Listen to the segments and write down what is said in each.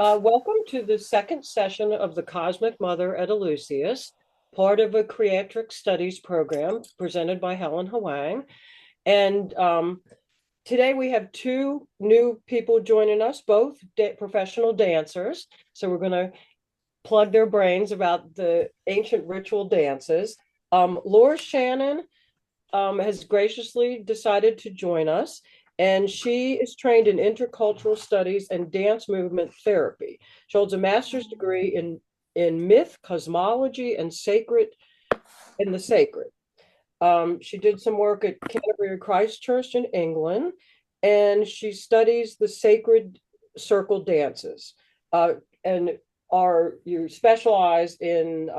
Welcome to the second session of the Cosmic Mother at Eleusis, part of a Creatrix Studies program presented by Helen Huang. And today we have two new people joining us, both professional dancers. So we're going to plug their brains about the ancient ritual dances. Laura Shannon has graciously decided to join us. And she is trained in intercultural studies and dance movement therapy. She holds a master's degree in myth, cosmology, and the sacred. She did some work at Canterbury Christ Church in England, and she studies the sacred circle dances. And you specialize in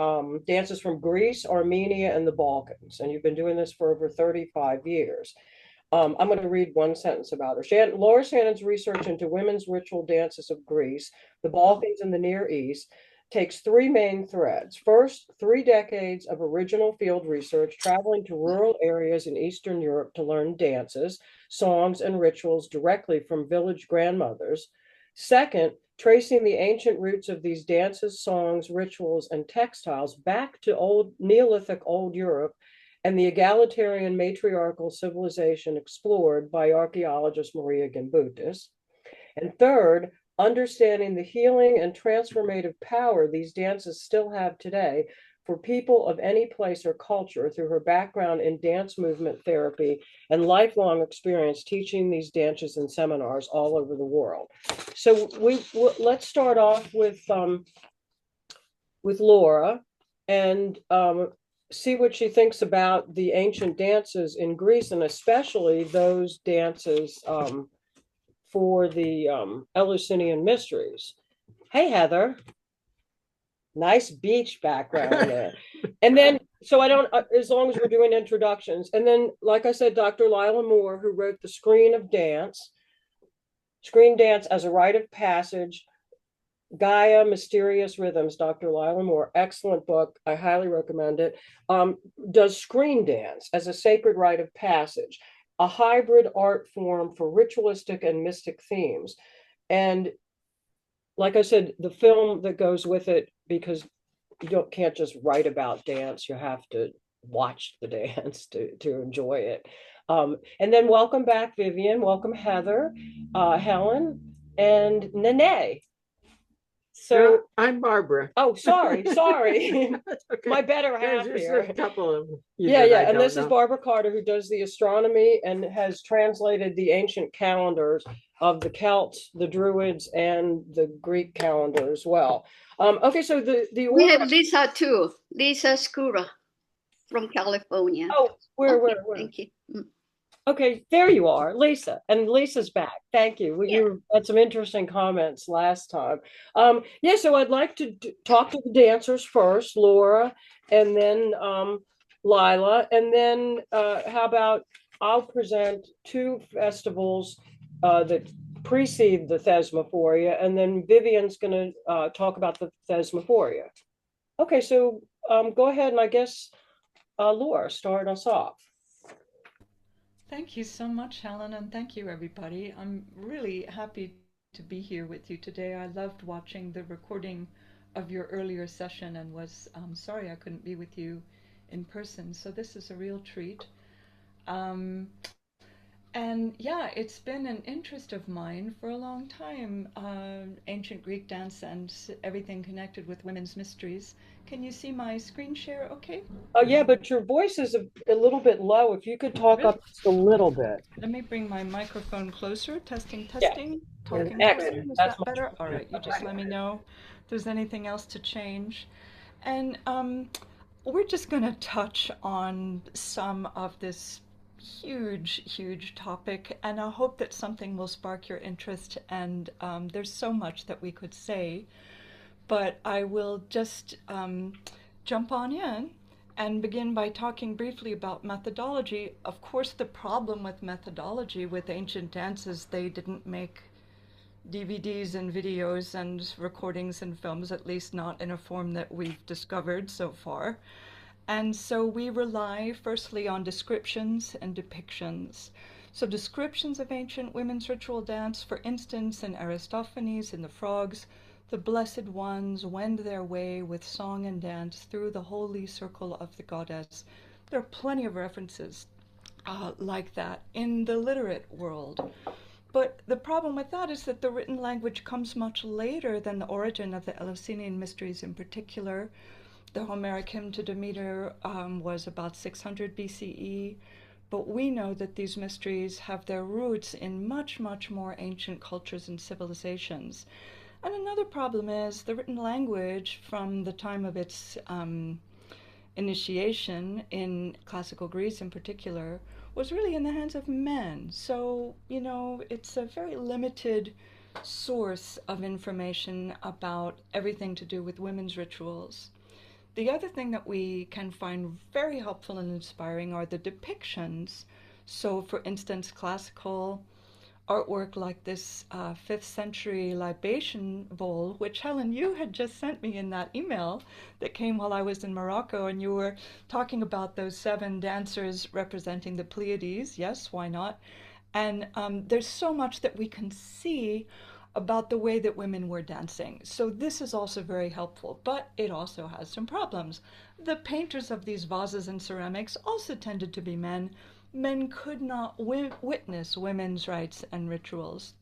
dances from Greece, Armenia, and the Balkans, and you've been doing this for over 35 years. I'm going to read one sentence about her. Laura Shannon's research into women's ritual dances of Greece, the Balkans, and the Near East takes three main threads. First, 3 decades of original field research traveling to rural areas in Eastern Europe to learn dances, songs, and rituals directly from village grandmothers. Second, tracing the ancient roots of these dances, songs, rituals, and textiles back to Neolithic Old Europe and the egalitarian matriarchal civilization explored by archaeologist Maria Gimbutas. And third, understanding the healing and transformative power these dances still have today for people of any place or culture through her background in dance movement therapy and lifelong experience teaching these dances in seminars all over the world. So let's start off with Laura and see what she thinks about the ancient dances in Greece, and especially those dances for the Eleusinian mysteries. Hey, Heather. Nice beach background there. And then, so I don't, as long as we're doing introductions. And then, like I said, Dr. Lila Moore, who wrote The Screen Dance as a Rite of Passage, Gaia, Mysterious Rhythms, Dr. Lila Moore, excellent book. I highly recommend it. Does screen dance as a sacred rite of passage, a hybrid art form for ritualistic and mystic themes. And like I said, the film that goes with it, because you can't just write about dance, you have to watch the dance to enjoy it. And then welcome back, Vivian. Welcome, Heather, Helen, and Nene. So I'm Barbara. Oh, sorry. Okay. My better half here. A couple of yeah. And this is Barbara Carter, who does the astronomy and has translated the ancient calendars of the Celts, the Druids, and the Greek calendar as well. Okay, so the we have Lisa too, Lisa Skura from California. Oh, where? Thank you. Okay, there you are, Lisa, and Lisa's back. Thank you. You had some interesting comments last time. So I'd like to talk to the dancers first, Laura, and then Lila, and then how about I'll present 2 festivals that precede the Thesmophoria, and then Vivian's going to talk about the Thesmophoria. Okay, so go ahead, and I guess Laura, start us off. Thank you so much, Helen, and thank you, everybody. I'm really happy to be here with you today. I loved watching the recording of your earlier session and was sorry I couldn't be with you in person, so this is a real treat. And yeah, it's been an interest of mine for a long time, ancient Greek dance and everything connected with women's mysteries. Can you see my screen share okay? Oh, yeah, but your voice is a little bit low. If you could talk up just a little bit. Let me bring my microphone closer. Testing. Yeah. Talking. Excellent. Is that better? All right, you just let me know if there's anything else to change. And we're just going to touch on some of this huge topic, and I hope that something will spark your interest, and there's so much that we could say, but I will just jump on in and begin by talking briefly about methodology. Of course, the problem with methodology with ancient dances, they didn't make DVDs and videos and recordings and films, at least not in a form that we've discovered so far. And so we rely firstly on descriptions and depictions. So descriptions of ancient women's ritual dance, for instance, in Aristophanes, in the frogs, the blessed ones wend their way with song and dance through the holy circle of the goddess. There are plenty of references like that in the literate world. But the problem with that is that the written language comes much later than the origin of the Eleusinian mysteries in particular. The Homeric hymn to Demeter was about 600 BCE, but we know that these mysteries have their roots in much, much more ancient cultures and civilizations. And another problem is the written language from the time of its initiation in classical Greece in particular was really in the hands of men. So, it's a very limited source of information about everything to do with women's rituals. The other thing that we can find very helpful and inspiring are the depictions. So, for instance, classical artwork like this 5th century libation bowl, which Helen, you had just sent me in that email that came while I was in Morocco, and you were talking about those 7 dancers representing the Pleiades. Yes, why not? And there's so much that we can see about the way that women were dancing. So this is also very helpful, but it also has some problems. The painters of these vases and ceramics also tended to be men. Men could not witness women's rites and rituals.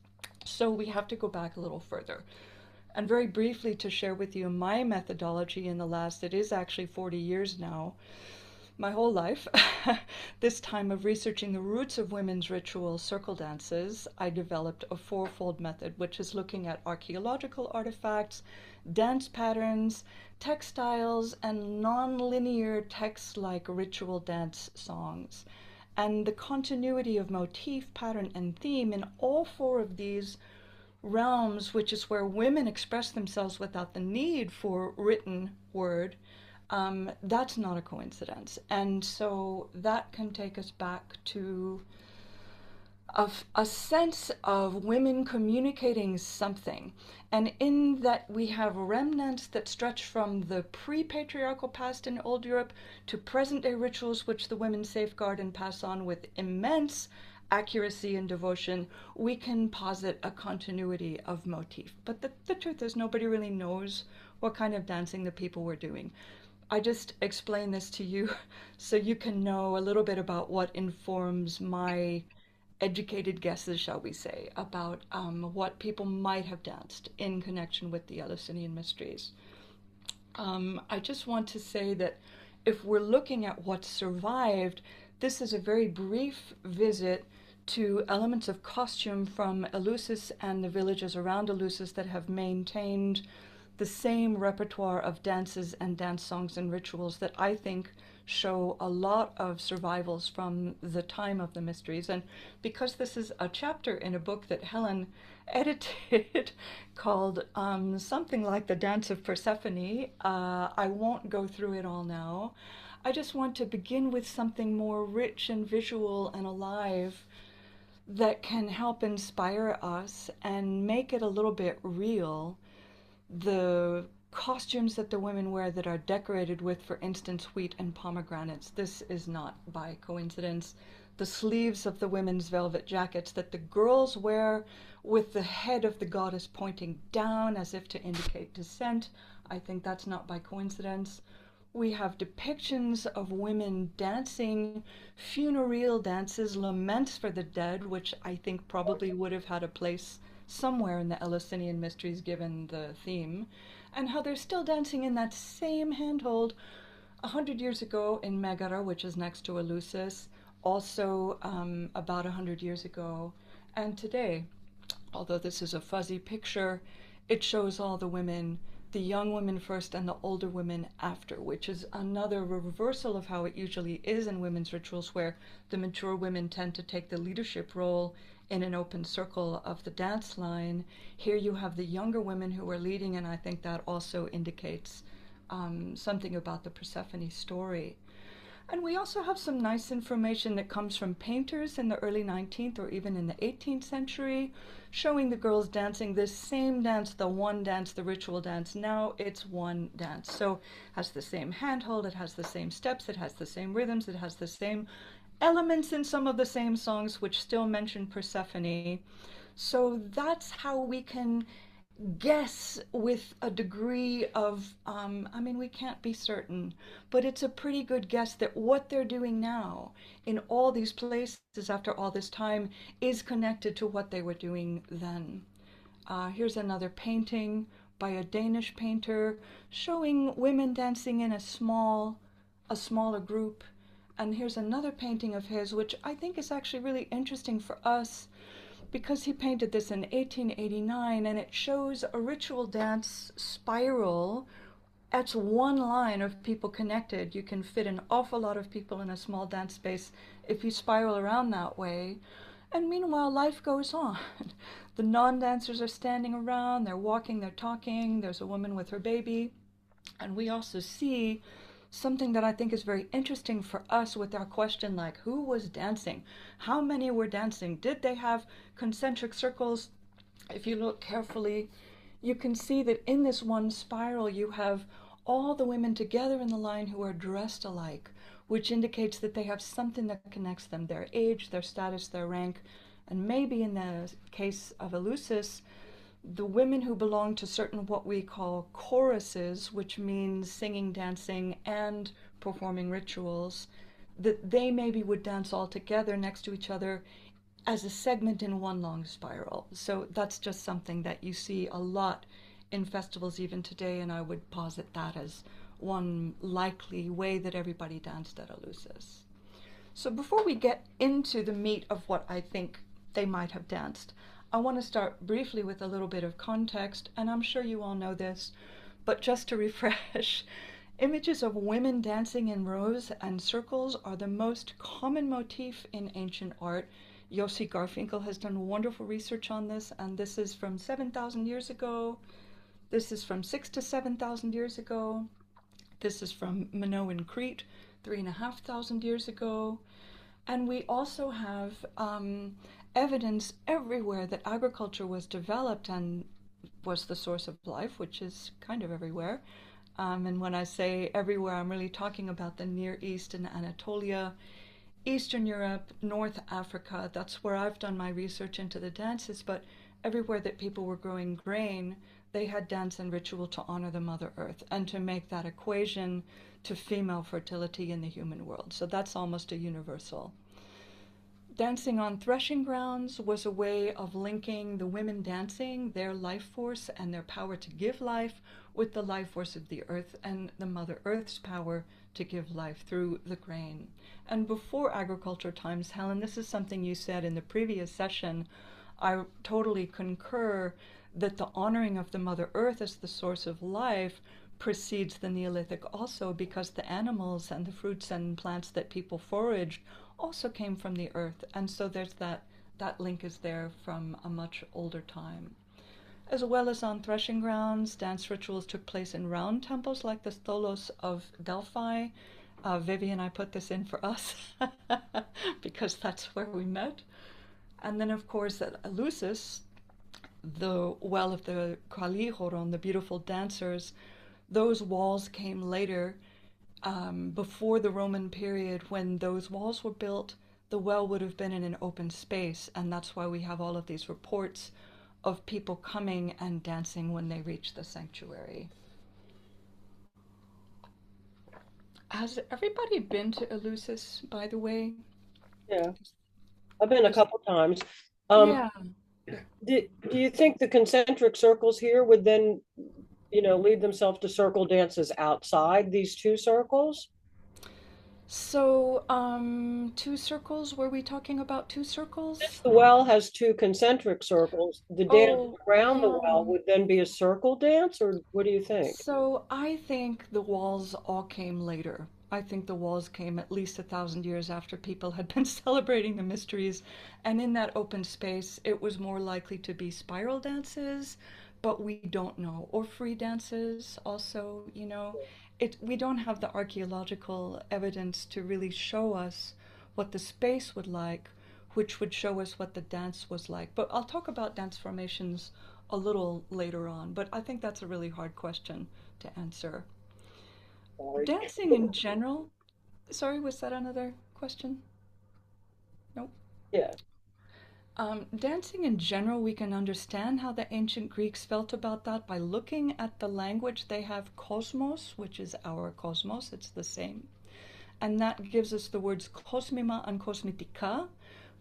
So we have to go back a little further. And very briefly to share with you my methodology in the last, it is actually 40 years now, my whole life, this time of researching the roots of women's ritual circle dances, I developed a 4-fold method, which is looking at archaeological artifacts, dance patterns, textiles, and non-linear texts like ritual dance songs. And the continuity of motif, pattern, and theme in all 4 of these realms, which is where women express themselves without the need for written word, that's not a coincidence. And so that can take us back to a sense of women communicating something. And in that we have remnants that stretch from the pre-patriarchal past in old Europe to present-day rituals which the women safeguard and pass on with immense accuracy and devotion, we can posit a continuity of motif. But the truth is nobody really knows what kind of dancing the people were doing. I just explain this to you so you can know a little bit about what informs my educated guesses, shall we say, about what people might have danced in connection with the Eleusinian mysteries. I just want to say that if we're looking at what survived, this is a very brief visit to elements of costume from Eleusis and the villages around Eleusis that have maintained the same repertoire of dances and dance songs and rituals that I think show a lot of survivals from the time of the mysteries. And because this is a chapter in a book that Helen edited called something like The Dance of Persephone, I won't go through it all now. I just want to begin with something more rich and visual and alive that can help inspire us and make it a little bit real. The costumes that the women wear that are decorated with, for instance, wheat and pomegranates. This is not by coincidence. The sleeves of the women's velvet jackets that the girls wear with the head of the goddess pointing down as if to indicate descent. I think that's not by coincidence. We have depictions of women dancing funereal dances, laments for the dead, which I think probably would have had a place somewhere in the Eleusinian mysteries given the theme, and how they're still dancing in that same handhold 100 years ago in Megara, which is next to Eleusis, also about 100 years ago, and today. Although this is a fuzzy picture, it shows all the women, the young women first and the older women after, which is another reversal of how it usually is in women's rituals, where the mature women tend to take the leadership role in an open circle of the dance line. Here you have the younger women who are leading, and I think that also indicates something about the Persephone story. And we also have some nice information that comes from painters in the early 19th or even in the 18th century, showing the girls dancing this same dance, the one dance, the ritual dance. Now it's one dance. So it has the same handhold, it has the same steps, it has the same rhythms, it has the same elements in some of the same songs which still mention Persephone. So that's how we can guess with a degree of, I mean, we can't be certain, but it's a pretty good guess that what they're doing now in all these places after all this time is connected to what they were doing then. Here's another painting by a Danish painter showing women dancing in a smaller group. And here's another painting of his, which I think is actually really interesting for us because he painted this in 1889, and it shows a ritual dance spiral. That's one line of people connected. You can fit an awful lot of people in a small dance space if you spiral around that way. And meanwhile, life goes on. The non-dancers are standing around, they're walking, they're talking, there's a woman with her baby. And we also see something that I think is very interesting for us with our question, like who was dancing? How many were dancing? Did they have concentric circles? If you look carefully, you can see that in this one spiral you have all the women together in the line who are dressed alike, which indicates that they have something that connects them, their age, their status, their rank, and maybe in the case of Eleusis, the women who belong to certain what we call choruses, which means singing, dancing, and performing rituals, that they maybe would dance all together next to each other as a segment in one long spiral. So that's just something that you see a lot in festivals even today, and I would posit that as one likely way that everybody danced at Eleusis. So before we get into the meat of what I think they might have danced, I want to start briefly with a little bit of context, and I'm sure you all know this, but just to refresh, images of women dancing in rows and circles are the most common motif in ancient art. Yossi Garfinkel has done wonderful research on this, and this is from 7,000 years ago. This is from 6,000 to 7,000 years ago. This is from Minoan Crete, 3,500 years ago. And we also have evidence everywhere that agriculture was developed and was the source of life, which is kind of everywhere. And when I say everywhere, I'm really talking about the Near East and Anatolia, Eastern Europe, North Africa. That's where I've done my research into the dances, but everywhere that people were growing grain, they had dance and ritual to honor the Mother Earth and to make that equation to female fertility in the human world. So that's almost a universal. Dancing on threshing grounds was a way of linking the women dancing, their life force and their power to give life, with the life force of the earth and the Mother Earth's power to give life through the grain. And before agriculture times, Helen, this is something you said in the previous session. I totally concur that the honoring of the Mother Earth as the source of life precedes the Neolithic also, because the animals and the fruits and plants that people foraged also came from the earth, and so there's that link is there from a much older time. As well as on threshing grounds, dance rituals took place in round temples like the Tholos of Delphi. Vivian, I put this in for us because that's where we met. And then, of course, at Eleusis, the well of the Kalihoron, the beautiful dancers, those walls came later. Before the Roman period, when those walls were built, the well would have been in an open space, and that's why we have all of these reports of people coming and dancing when they reach the sanctuary. Has everybody been to Eleusis, by the way? Yeah, I've been a couple times. Yeah. Do you think the concentric circles here would then, lead themselves to circle dances outside these two circles? So, two circles, were we talking about two circles? Since the well has two concentric circles, the dance Oh, around the well yeah. would then be a circle dance, or what do you think? So I think the walls all came later. I think the walls came at least 1,000 years after people had been celebrating the mysteries. And in that open space, it was more likely to be spiral dances, but we don't know. Or free dances also, we don't have the archaeological evidence to really show us what the space would like, which would show us what the dance was like. But I'll talk about dance formations a little later on, but I think that's a really hard question to answer. Sorry. Dancing in general, sorry, was that another question? Nope. Yeah. Dancing in general, we can understand how the ancient Greeks felt about that by looking at the language. They have kosmos, which is our cosmos, it's the same. And that gives us the words kosmima and kosmetika.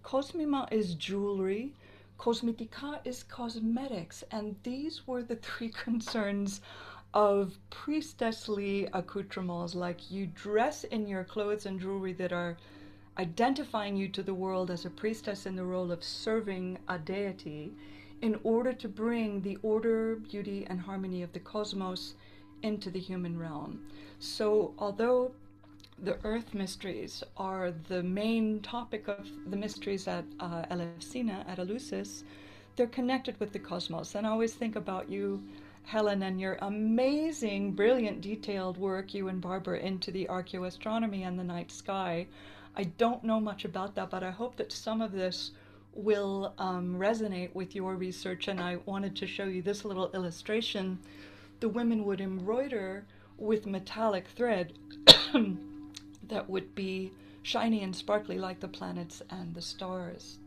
Kosmima is jewelry, kosmetika is cosmetics, and these were the three concerns of priestessly accoutrements, like you dress in your clothes and jewelry that are identifying you to the world as a priestess in the role of serving a deity in order to bring the order, beauty, and harmony of the cosmos into the human realm. So although the earth mysteries are the main topic of the mysteries at Elefsina, at Eleusis, they're connected with the cosmos. And I always think about you, Helen, and your amazing, brilliant, detailed work, you and Barbara, into the archeoastronomy and the night sky. I don't know much about that, but I hope that some of this will resonate with your research. And I wanted to show you this little illustration. The women would embroider with metallic thread that would be shiny and sparkly like the planets and the stars.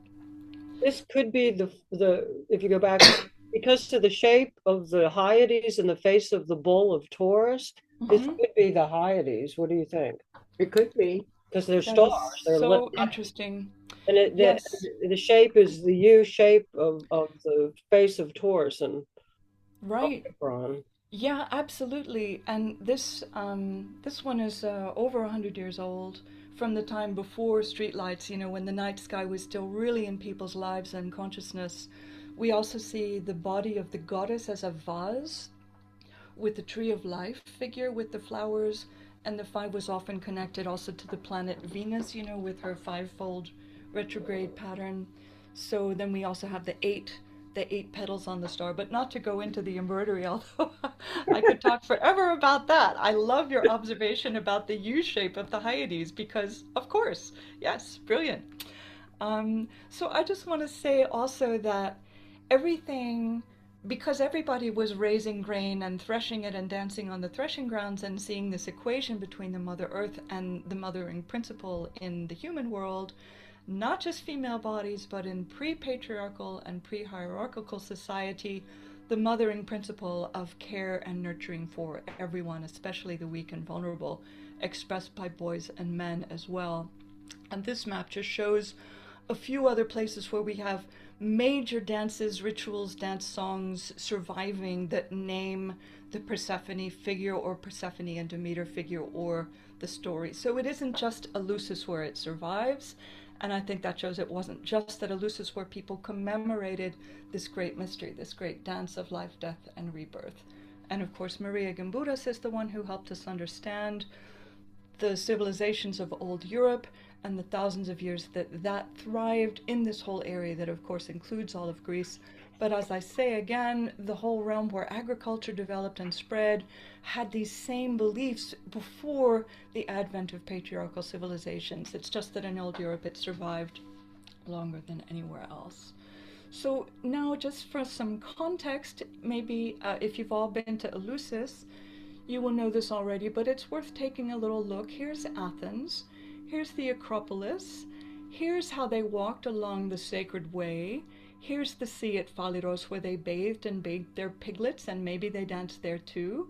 This could be the if you go back, because of the shape of the Hyades and the face of the bull of Taurus, this could be the Hyades. What do you think? It could be. Because they're That stars. is They're so interesting. and Yes. the shape is the U shape of the face of Taurus and Right. Omicron. Yeah, absolutely. And this one is over 100 years old, from the time before streetlights, you know, when the night sky was still really in people's lives and consciousness. We also see the body of the goddess as a vase with the tree of life figure with the flowers, and the five was often connected also to the planet Venus, you know, with her fivefold retrograde pattern. So then we also have the eight petals on the star, but not to go into the embroidery, although I could talk forever about that. I love your observation about the U shape of the Hyades because, of course, yes, brilliant. So I just want to say also that everything, because everybody was raising grain and threshing it and dancing on the threshing grounds and seeing this equation between the Mother Earth and the mothering principle in the human world, not just female bodies, but in pre-patriarchal and pre-hierarchical society, the mothering principle of care and nurturing for everyone, especially the weak and vulnerable, expressed by boys and men as well. And this map just shows a few other places where we have major dances, rituals, dance songs surviving that name the Persephone figure or Persephone and Demeter figure or the story. So it isn't just Eleusis where it survives. And I think that shows it wasn't just at Eleusis where people commemorated this great mystery, this great dance of life, death, and rebirth. And of course, Maria Gimbutas is the one who helped us understand the civilizations of old Europe and the thousands of years that thrived in this whole area that of course includes all of Greece. But as I say again, the whole realm where agriculture developed and spread had these same beliefs before the advent of patriarchal civilizations. It's just that in old Europe it survived longer than anywhere else. So now just for some context, maybe if you've all been to Eleusis, you will know this already, but it's worth taking a little look. Here's Athens. Here's the Acropolis. Here's how they walked along the sacred way. Here's the sea at Phaleros where they bathed and bathed their piglets, and maybe they danced there too.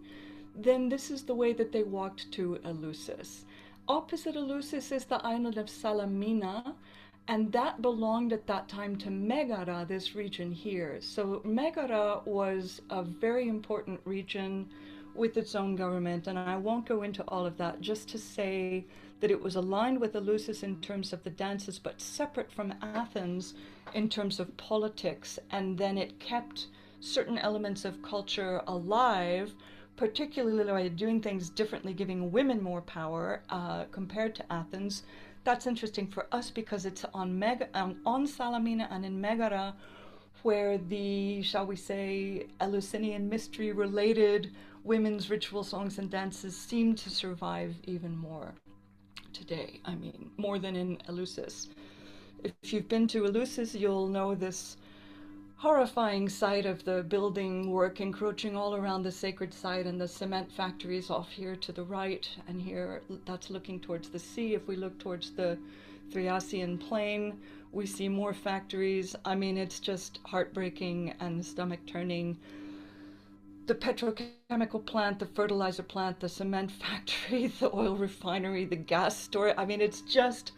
Then this is the way that they walked to Eleusis. Opposite Eleusis is the island of Salamina, and that belonged at that time to Megara, this region here. So Megara was a very important region with its own government, and I won't go into all of that, just to say that it was aligned with Eleusis in terms of the dances, but separate from Athens in terms of politics, and then it kept certain elements of culture alive, particularly by doing things differently, giving women more power compared to Athens. That's interesting for us because it's on Salamina and in Megara, where the, shall we say, Eleusinian mystery-related women's ritual songs and dances seem to survive even more today. I mean, more than in Eleusis. If you've been to Eleusis, you'll know this horrifying sight of the building work encroaching all around the sacred site and the cement factories off here to the right, and here that's looking towards the sea. If we look towards the Thriacian plain, We see more factories. I mean, it's just heartbreaking and stomach-turning. The petrochemical plant, the fertilizer plant, the cement factory, the oil refinery, the gas storage. I mean, it's just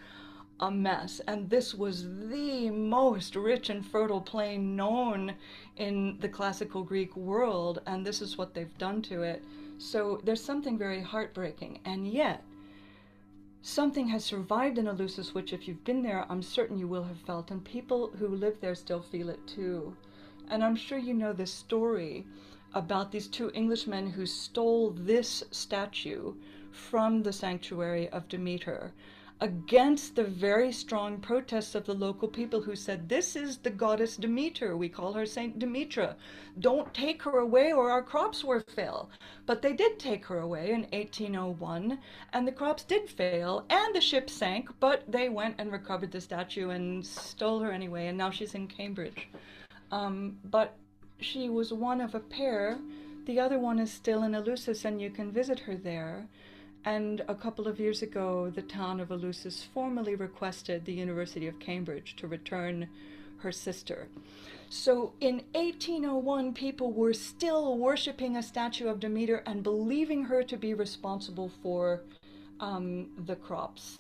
a mess. And this was the most rich and fertile plain known in the classical Greek world, and this is what they've done to it. So there's something very heartbreaking, and yet something has survived in Eleusis, which if you've been there, I'm certain you will have felt, and people who live there still feel it too. And I'm sure you know this story about these two Englishmen who stole this statue from the sanctuary of Demeter against the very strong protests of the local people who said, this is the goddess Demeter, we call her Saint Demetra, don't take her away or our crops will fail. But they did take her away in 1801, and the crops did fail, and the ship sank, but they went and recovered the statue and stole her anyway, and now she's in Cambridge. But she was one of a pair. The other one is still in Eleusis, and you can visit her there. And a couple of years ago, the town of Eleusis formally requested the University of Cambridge to return her sister. So in 1801, people were still worshipping a statue of Demeter and believing her to be responsible for the crops.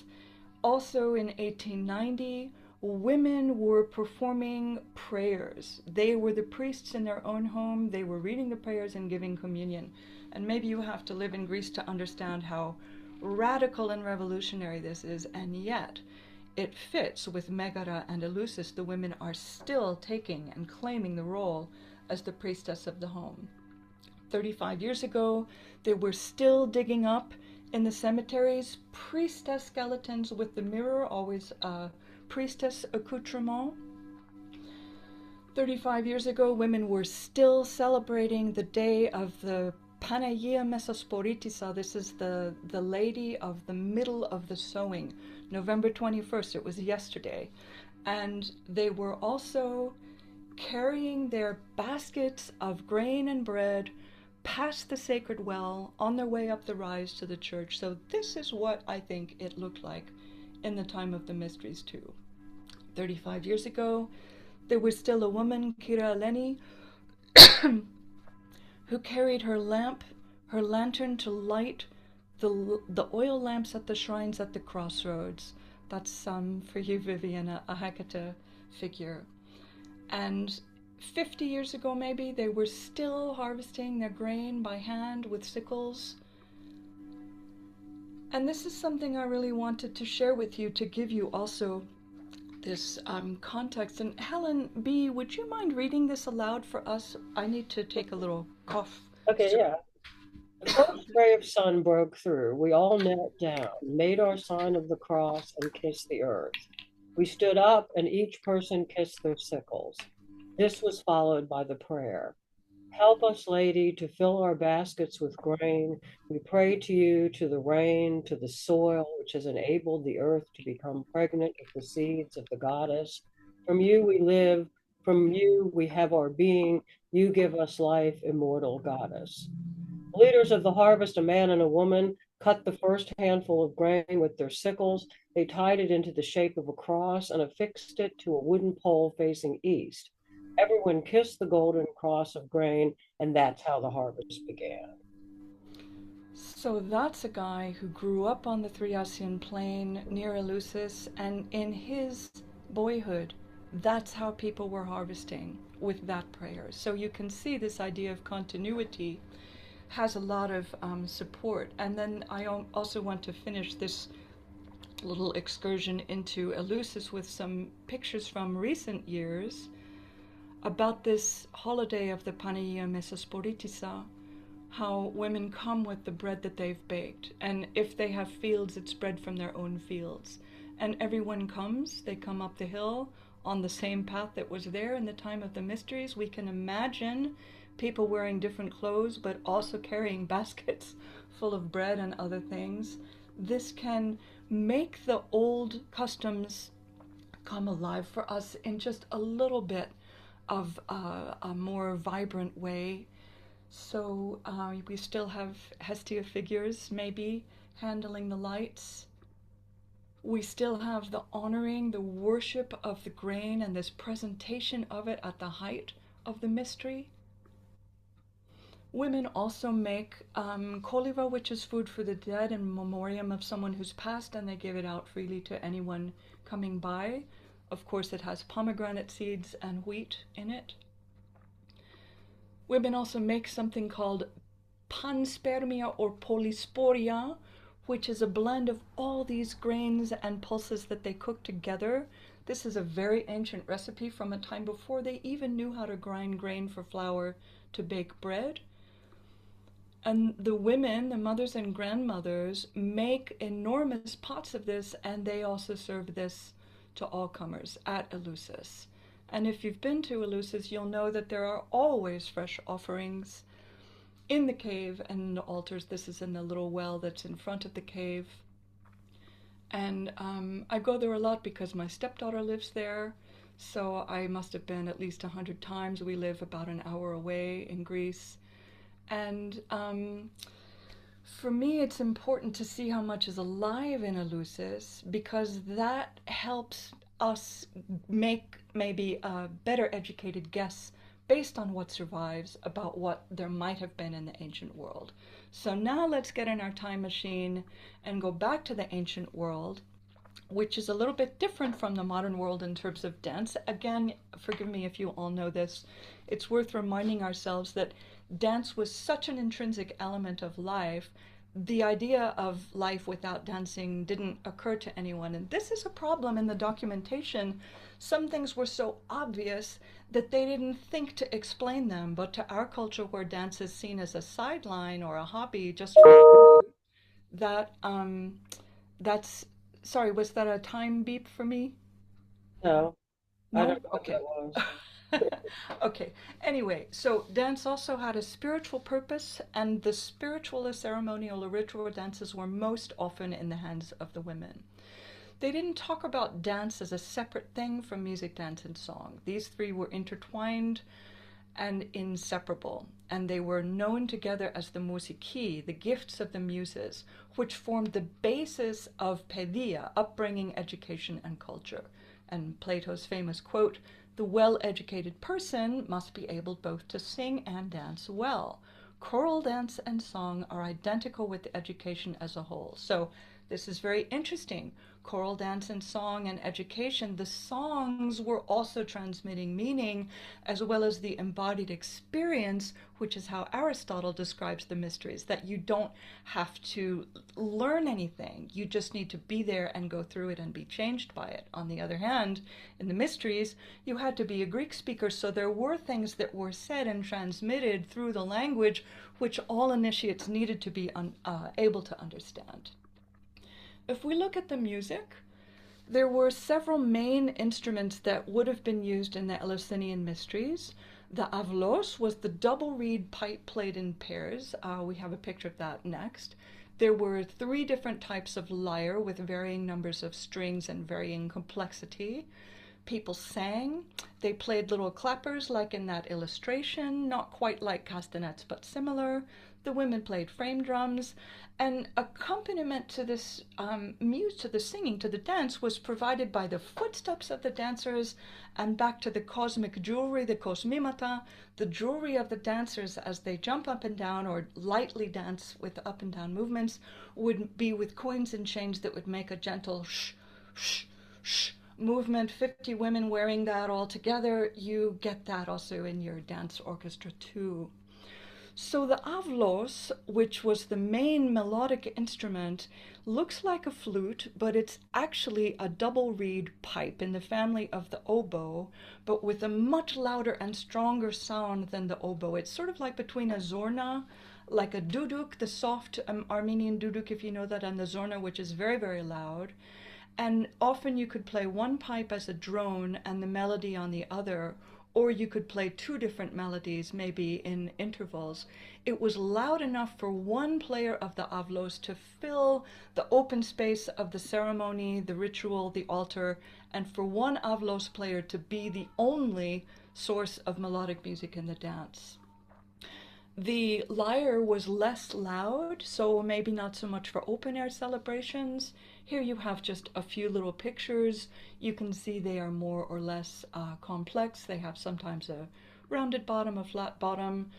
Also in 1890, women were performing prayers. They were the priests in their own home. They were reading the prayers and giving communion. And maybe you have to live in Greece to understand how radical and revolutionary this is, and yet it fits with Megara and Eleusis. The women are still taking and claiming the role as the priestess of the home. 35 years ago, they were still digging up in the cemeteries priestess skeletons with the mirror, always priestess accoutrement. 35 years ago, women were still celebrating the day of the Panagia Mesosporitissa. This is the lady of the middle of the sowing, November 21st. It was yesterday. And they were also carrying their baskets of grain and bread past the sacred well on their way up the rise to the church. So this is what I think it looked like in the time of the mysteries too. 35 years ago, there was still a woman, Kira Eleni, who carried her lantern to light the oil lamps at the shrines at the crossroads. That's for you, Vivian, a Hecate figure. And 50 years ago, maybe, they were still harvesting their grain by hand with sickles. And this is something I really wanted to share with you, to give you also this context. And Helen B., would you mind reading this aloud for us? I need to take a little cough. Okay, yeah. The first ray of sun broke through. We all knelt down, made our sign of the cross, and kissed the earth. We stood up, and each person kissed their sickles. This was followed by the prayer. Help us, Lady, to fill our baskets with grain. We pray to you, to the rain, to the soil, which has enabled the earth to become pregnant with the seeds of the goddess. From you we live, from you we have our being. You give us life, immortal goddess. Leaders of the harvest, a man and a woman, cut the first handful of grain with their sickles. They tied it into the shape of a cross and affixed it to a wooden pole facing east. Everyone kissed the golden cross of grain, and that's how the harvest began. So that's a guy who grew up on the Thriasian plain near Eleusis, and in his boyhood, that's how people were harvesting, with that prayer. So you can see this idea of continuity has a lot of support. And then I also want to finish this little excursion into Eleusis with some pictures from recent years about this holiday of the Panagia Mesosporitissa, how women come with the bread that they've baked. And if they have fields, it's bread from their own fields. And everyone comes, they come up the hill on the same path that was there in the time of the mysteries. We can imagine people wearing different clothes, but also carrying baskets full of bread and other things. This can make the old customs come alive for us in just a little bit of a more vibrant way. So we still have Hestia figures maybe handling the lights. We still have the honoring, the worship of the grain and this presentation of it at the height of the mystery. Women also make koliva, which is food for the dead in memoriam of someone who's passed, and they give it out freely to anyone coming by. Of course, it has pomegranate seeds and wheat in it. Women also make something called panspermia or polysporia, which is a blend of all these grains and pulses that they cook together. This is a very ancient recipe from a time before they even knew how to grind grain for flour to bake bread. And the women, the mothers and grandmothers, make enormous pots of this, and they also serve this to all comers at Eleusis. And if you've been to Eleusis, you'll know that there are always fresh offerings in the cave and in the altars. This is in the little well that's in front of the cave. And I go there a lot because my stepdaughter lives there. So I must have been at least 100 times. We live about an hour away in Greece. And for me, it's important to see how much is alive in Eleusis, because that helps us make maybe a better educated guess based on what survives about what there might have been in the ancient world. So now let's get in our time machine and go back to the ancient world, which is a little bit different from the modern world in terms of dance. Again, forgive me if you all know this. It's worth reminding ourselves that dance was such an intrinsic element of life. The idea of life without dancing didn't occur to anyone. And this is a problem in the documentation. Some things were so obvious that they didn't think to explain them. But to our culture, where dance is seen as a sideline or a hobby, just that that's, sorry, was that a time beep for me? No, I No? don't know what Okay. that was. Okay. Anyway, so dance also had a spiritual purpose, and the spiritual, ceremonial, or ritual dances were most often in the hands of the women. They didn't talk about dance as a separate thing from music, dance, and song. These three were intertwined and inseparable, and they were known together as the musiki, the gifts of the muses, which formed the basis of paideia, upbringing, education, and culture. And Plato's famous quote, "The well-educated person must be able both to sing and dance well." Choral dance and song are identical with education as a whole. So this is very interesting. Choral dance and song and education, the songs were also transmitting meaning as well as the embodied experience, which is how Aristotle describes the mysteries, that you don't have to learn anything. You just need to be there and go through it and be changed by it. On the other hand, in the mysteries, you had to be a Greek speaker, so there were things that were said and transmitted through the language which all initiates needed to be able to understand. If we look at the music, there were several main instruments that would have been used in the Eleusinian mysteries. The avlos was the double reed pipe played in pairs. We have a picture of that next. There were 3 different types of lyre with varying numbers of strings and varying complexity. People sang. They played little clappers like in that illustration, not quite like castanets, but similar. The women played frame drums, and accompaniment to this to the singing, to the dance, was provided by the footsteps of the dancers, and back to the cosmic jewelry, the kosmimata, the jewelry of the dancers as they jump up and down or lightly dance with up and down movements would be with coins and chains that would make a gentle shh, shh, shh movement. 50 women wearing that all together. You get that also in your dance orchestra too. So the avlos, which was the main melodic instrument, looks like a flute, but it's actually a double reed pipe in the family of the oboe, but with a much louder and stronger sound than the oboe. It's sort of like between a zorna, like a duduk, the soft Armenian duduk, if you know that, and the zorna, which is very, very loud. And often you could play one pipe as a drone and the melody on the other, or you could play 2 different melodies, maybe in intervals. It was loud enough for one player of the avlos to fill the open space of the ceremony, the ritual, the altar, and for one avlos player to be the only source of melodic music in the dance. The lyre was less loud, so maybe not so much for open air celebrations. Here you have just a few little pictures. You can see they are more or less complex. They have sometimes a rounded bottom, a flat bottom.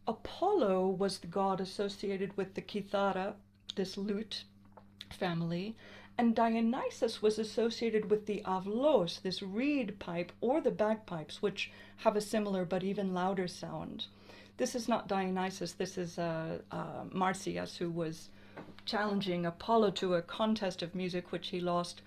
Apollo was the god associated with the kithara, this lute family, and Dionysus was associated with the avlos, this reed pipe, or the bagpipes, which have a similar but even louder sound. This is not Dionysus, this is Marsyas, who was challenging Apollo to a contest of music, which he lost.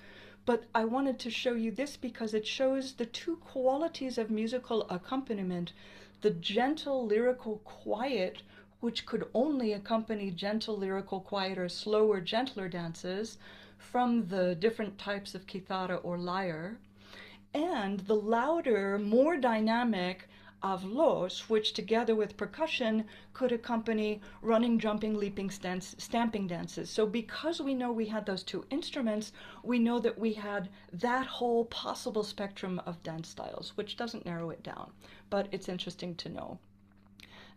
But I wanted to show you this because it shows the two qualities of musical accompaniment, the gentle, lyrical quiet, which could only accompany gentle, lyrical, quiet, or slower, gentler dances from the different types of kithara or lyre, and the louder, more dynamic avlos, which together with percussion could accompany running, jumping, leaping, stamping dances. So because we know we had those two instruments, we know that we had that whole possible spectrum of dance styles, which doesn't narrow it down, but it's interesting to know.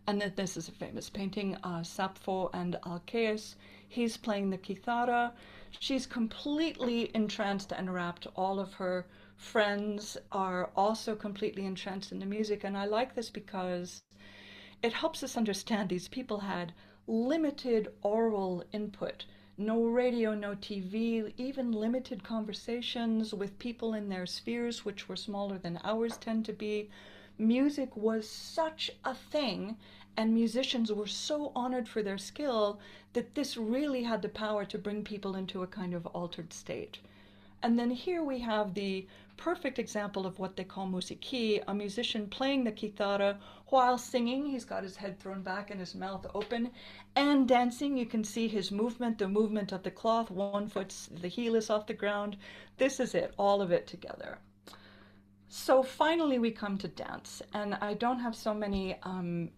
And then this is a famous painting, Sappho and Alcaeus. He's playing the kithara. She's completely entranced and rapt. All of her friends are also completely entranced in the music. And I like this because it helps us understand these people had limited oral input. No radio, no TV, even limited conversations with people in their spheres, which were smaller than ours tend to be. Music was such a thing, and musicians were so honored for their skill that this really had the power to bring people into a kind of altered state. And then here we have the perfect example of what they call musiki, a musician playing the kithara while singing. He's got his head thrown back and his mouth open, and dancing. You can see his movement, the movement of the cloth. One foot's, the heel is off the ground. This is it, all of it together. So finally we come to dance, and I don't have so many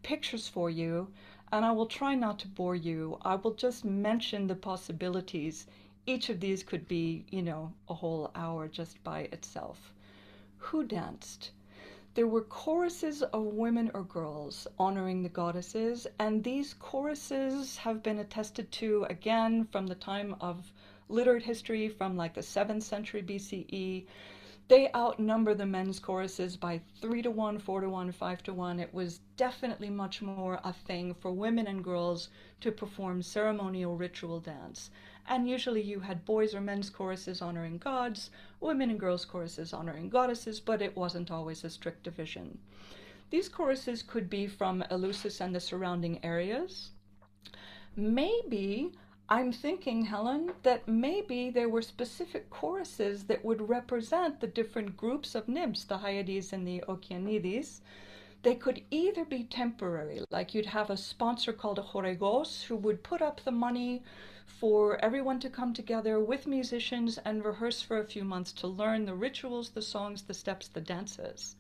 pictures for you, and I will try not to bore you. I will just mention the possibilities. Each of these could be, a whole hour just by itself. Who danced? There were choruses of women or girls honoring the goddesses, and these choruses have been attested to again from the time of literate history, from like the 7th century BCE. They outnumber the men's choruses by 3 to 1, 4 to 1, 5 to 1. It was definitely much more a thing for women and girls to perform ceremonial ritual dance. And usually you had boys or men's choruses honoring gods, women and girls' choruses honoring goddesses, but it wasn't always a strict division. These choruses could be from Eleusis and the surrounding areas. Maybe, I'm thinking, Helen, that maybe there were specific choruses that would represent the different groups of nymphs, the Hyades and the Okeanides. They could either be temporary, like you'd have a sponsor called a choregos who would put up the money for everyone to come together with musicians and rehearse for a few months to learn the rituals, the songs, the steps, the dances.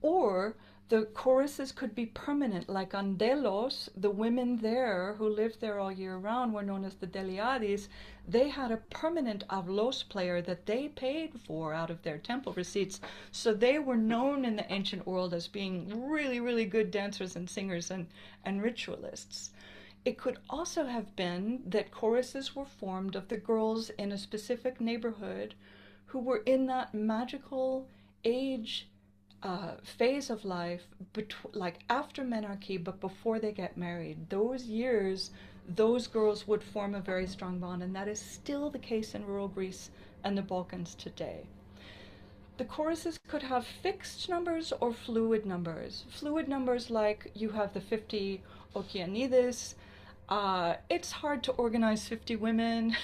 Or the choruses could be permanent, like on Delos, the women there who lived there all year round were known as the Deliades. They had a permanent avlos player that they paid for out of their temple receipts. So they were known in the ancient world as being really, really good dancers and singers and ritualists. It could also have been that choruses were formed of the girls in a specific neighborhood who were in that magical age phase of life, like after menarche, but before they get married. Those years, those girls would form a very strong bond, and that is still the case in rural Greece and the Balkans today. The choruses could have fixed numbers or fluid numbers. Fluid numbers like you have the 50 Okeanides. It's hard to organize 50 women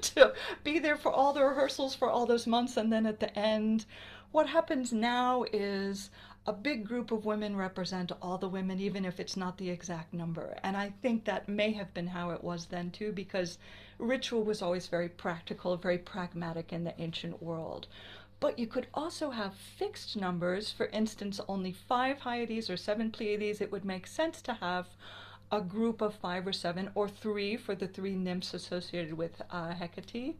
to be there for all the rehearsals for all those months, and then at the end, what happens now is a big group of women represent all the women, even if it's not the exact number. And I think that may have been how it was then too, because ritual was always very practical, very pragmatic in the ancient world. But you could also have fixed numbers. For instance, only 5 Hyades or 7 Pleiades. It would make sense to have a group of 5 or 7, or 3 for the 3 nymphs associated with Hecate.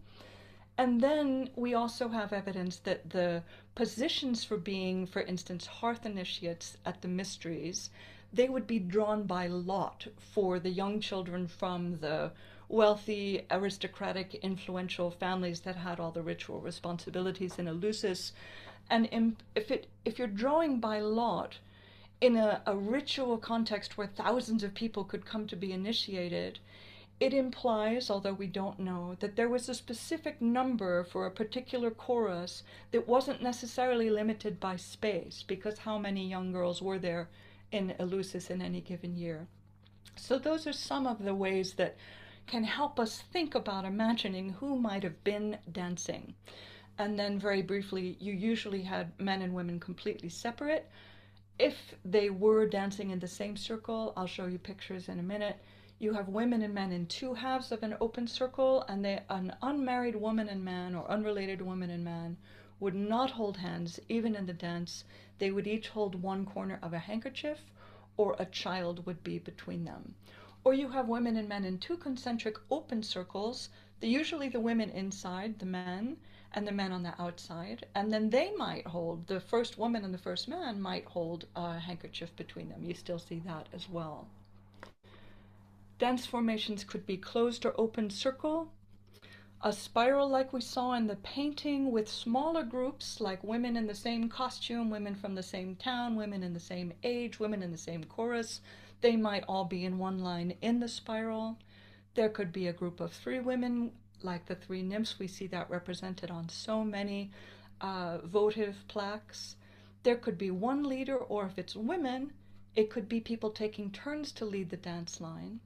And then we also have evidence that the positions for being, for instance, hearth initiates at the mysteries, they would be drawn by lot for the young children from the wealthy, aristocratic, influential families that had all the ritual responsibilities in Eleusis. And if you're drawing by lot in a ritual context where thousands of people could come to be initiated, it implies, although we don't know, that there was a specific number for a particular chorus that wasn't necessarily limited by space, because how many young girls were there in Eleusis in any given year? So those are some of the ways that can help us think about imagining who might have been dancing. And then very briefly, you usually had men and women completely separate. If they were dancing in the same circle, I'll show you pictures in a minute, you have women and men in two halves of an open circle, and an unmarried woman and man or unrelated woman and man would not hold hands even in the dance. They would each hold one corner of a handkerchief, or a child would be between them. Or you have women and men in two concentric open circles, usually the women inside, the men, and the men on the outside, and then they might hold, the first woman and the first man might hold a handkerchief between them. You still see that as well. Dance formations could be closed or open circle, a spiral like we saw in the painting, with smaller groups like women in the same costume, women from the same town, women in the same age, women in the same chorus. They might all be in one line in the spiral. There could be a group of 3 women, like the 3 nymphs. We see that represented on so many votive plaques. There could be 1 leader, or if it's women, it could be people taking turns to lead the dance line.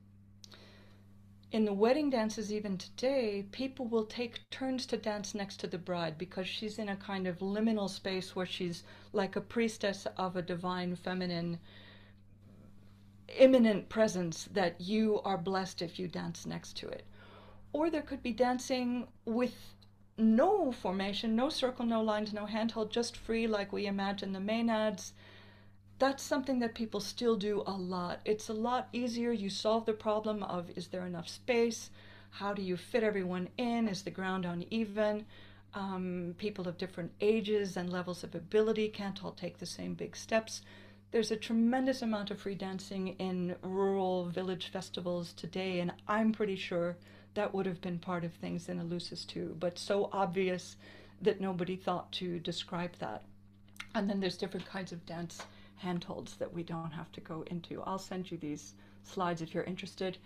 In the wedding dances even today, people will take turns to dance next to the bride, because she's in a kind of liminal space where she's like a priestess of a divine feminine imminent presence that you are blessed if you dance next to it. Or there could be dancing with no formation, no circle, no lines, no handhold, just free like we imagine the Maenads. That's something that people still do a lot. It's a lot easier. You solve the problem of, is there enough space? How do you fit everyone in? Is the ground uneven? People of different ages and levels of ability can't all take the same big steps. There's a tremendous amount of free dancing in rural village festivals today, and I'm pretty sure that would have been part of things in Eleusis too, but so obvious that nobody thought to describe that. And then there's different kinds of dance handholds that we don't have to go into. I'll send you these slides if you're interested.